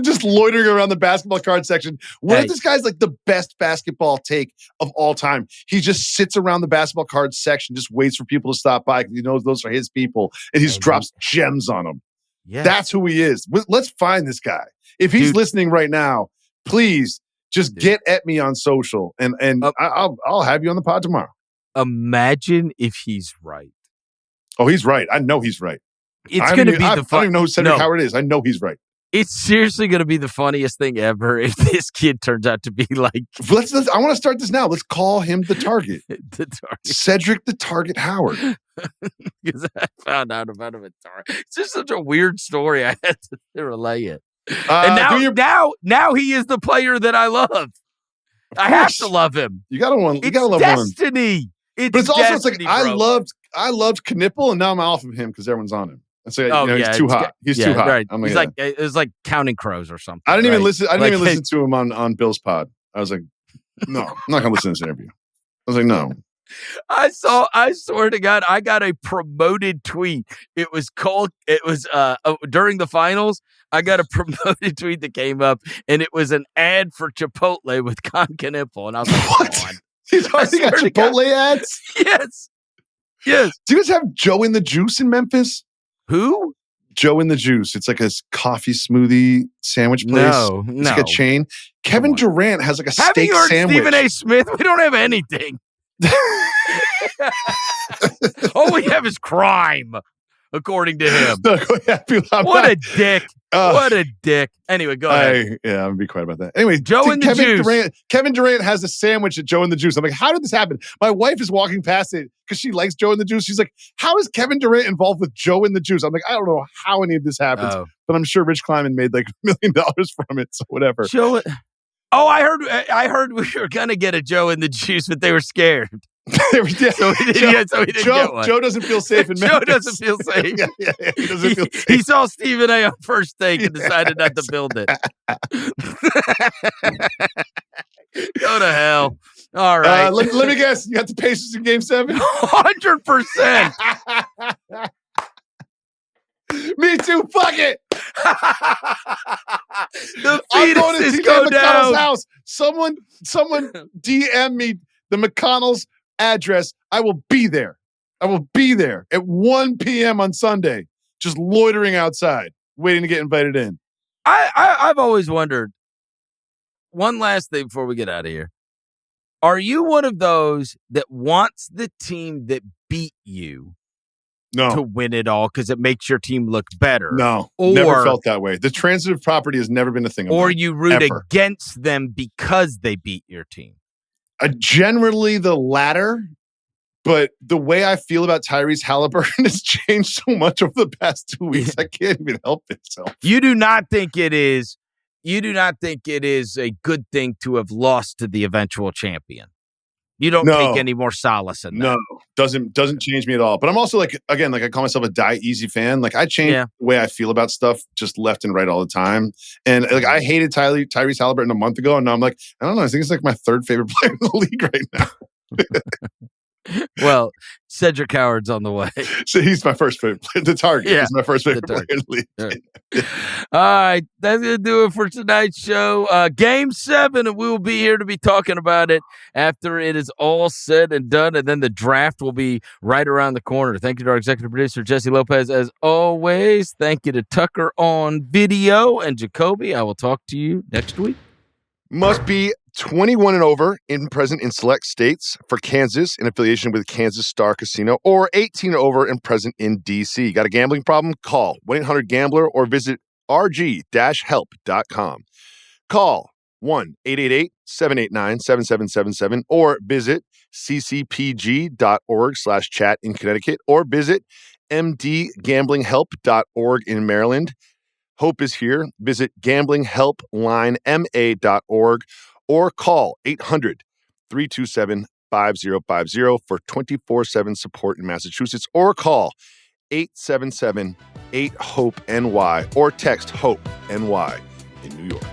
Just loitering around the basketball card section. What if this guy's like the best basketball take of all time? He just sits around the basketball card section, just waits for people to stop by because he knows those are his people, and he just drops gems on them. Yes. That's who he is. Let's find this guy. If he's listening right now, please just get at me on social, and I'll have you on the pod tomorrow. Imagine if he's right. Oh, he's right. I know he's right. It's going to be the I don't even know who Cedric Howard is. I know he's right. It's seriously going to be the funniest thing ever if this kid turns out to be like. I want to start this now. Let's call him the target. The target. Cedric the Target Howard. Because I found out about him at Target. It's just such a weird story. I had to relay it. And now he is the player that I love. I have to love him. You gotta love destiny. But it's also it's like bro. I loved Knipple, and now I'm off of him because everyone's on him. So he's too hot. He's too hot. Right. He's like it was like Counting Crows or something. I didn't even listen. I didn't even listen to him on Bill's pod. I was like, no, I'm not gonna listen to this interview. I was like, no. I swear to God, I got a promoted tweet. It was during the finals. I got a promoted tweet that came up, and it was an ad for Chipotle with Con Knipple. And I was like, what? Come on. He's already got Chipotle ads? Yes. Do you guys have Joe in the Juice in Memphis? Who? Joe in the Juice. It's like a coffee smoothie sandwich place. No. It's like a chain. Kevin Durant has like a steak sandwich. Have you heard Stephen A. Smith? We don't have anything. All we have is crime, according to him. What a dick. What a dick. Anyway, go ahead. I'm going to be quiet about that. Anyway, Joe in the Juice. Kevin Durant has a sandwich at Joe in the Juice. I'm like, how did this happen? My wife is walking past it because she likes Joe in the Juice. She's like, how is Kevin Durant involved with Joe in the Juice? I'm like, I don't know how any of this happens, but I'm sure Rich Kleiman made like $1 million from it, so whatever. I heard we were going to get a Joe in the Juice, but they were scared. So he didn't get one. Joe doesn't feel safe in Memphis. Joe doesn't feel safe. He doesn't feel safe. He saw Stephen A. on First Take and decided not to build it. Go to hell. All right. Let me guess. You got the Pacers in Game 7? 100%. Me too. Fuck it. The fetuses go down. House. Someone DM me the McConnell's address. I will be there. I will be there at 1 p.m. on Sunday, just loitering outside, waiting to get invited in. I've always wondered, one last thing before we get out of here. Are you one of those that wants the team that beat you to win it all because it makes your team look better? No, never felt that way. The transitive property has never been a thing. Or you root against them because they beat your team? Generally the latter, but the way I feel about Tyrese Haliburton has changed so much over the past 2 weeks. I can't even help myself. You do not think it is a good thing to have lost to the eventual champion. You don't take any more solace in that. No, doesn't change me at all. But I'm also like I call myself a die easy fan. Like I change the way I feel about stuff just left and right all the time. And like I hated Tyrese Haliburton a month ago, and now I'm like, I don't know. I think it's like my third favorite player in the league right now. Well, Cedric Howard's on the way. So he's my first favorite player. The target is my first favorite player in the league. All right. That's going to do it for tonight's show. Game 7, and we will be here to be talking about it after it is all said and done, and then the draft will be right around the corner. Thank you to our executive producer, Jesse Lopez, as always. Thank you to Tucker on video and Jacoby. I will talk to you next week. Must be 21 and over in present in select states for Kansas in affiliation with Kansas Star Casino, or 18 and over and present in D.C. Got a gambling problem? Call 1-800-GAMBLER or visit rg-help.com. Call 1-888-789-7777 or visit ccpg.org/chat in Connecticut or visit mdgamblinghelp.org in Maryland. Hope is here. Visit gamblinghelplinema.org or call 800-327-5050 for 24/7 support in Massachusetts, or call 877-8-HOPE-NY or text HOPE-NY in New York.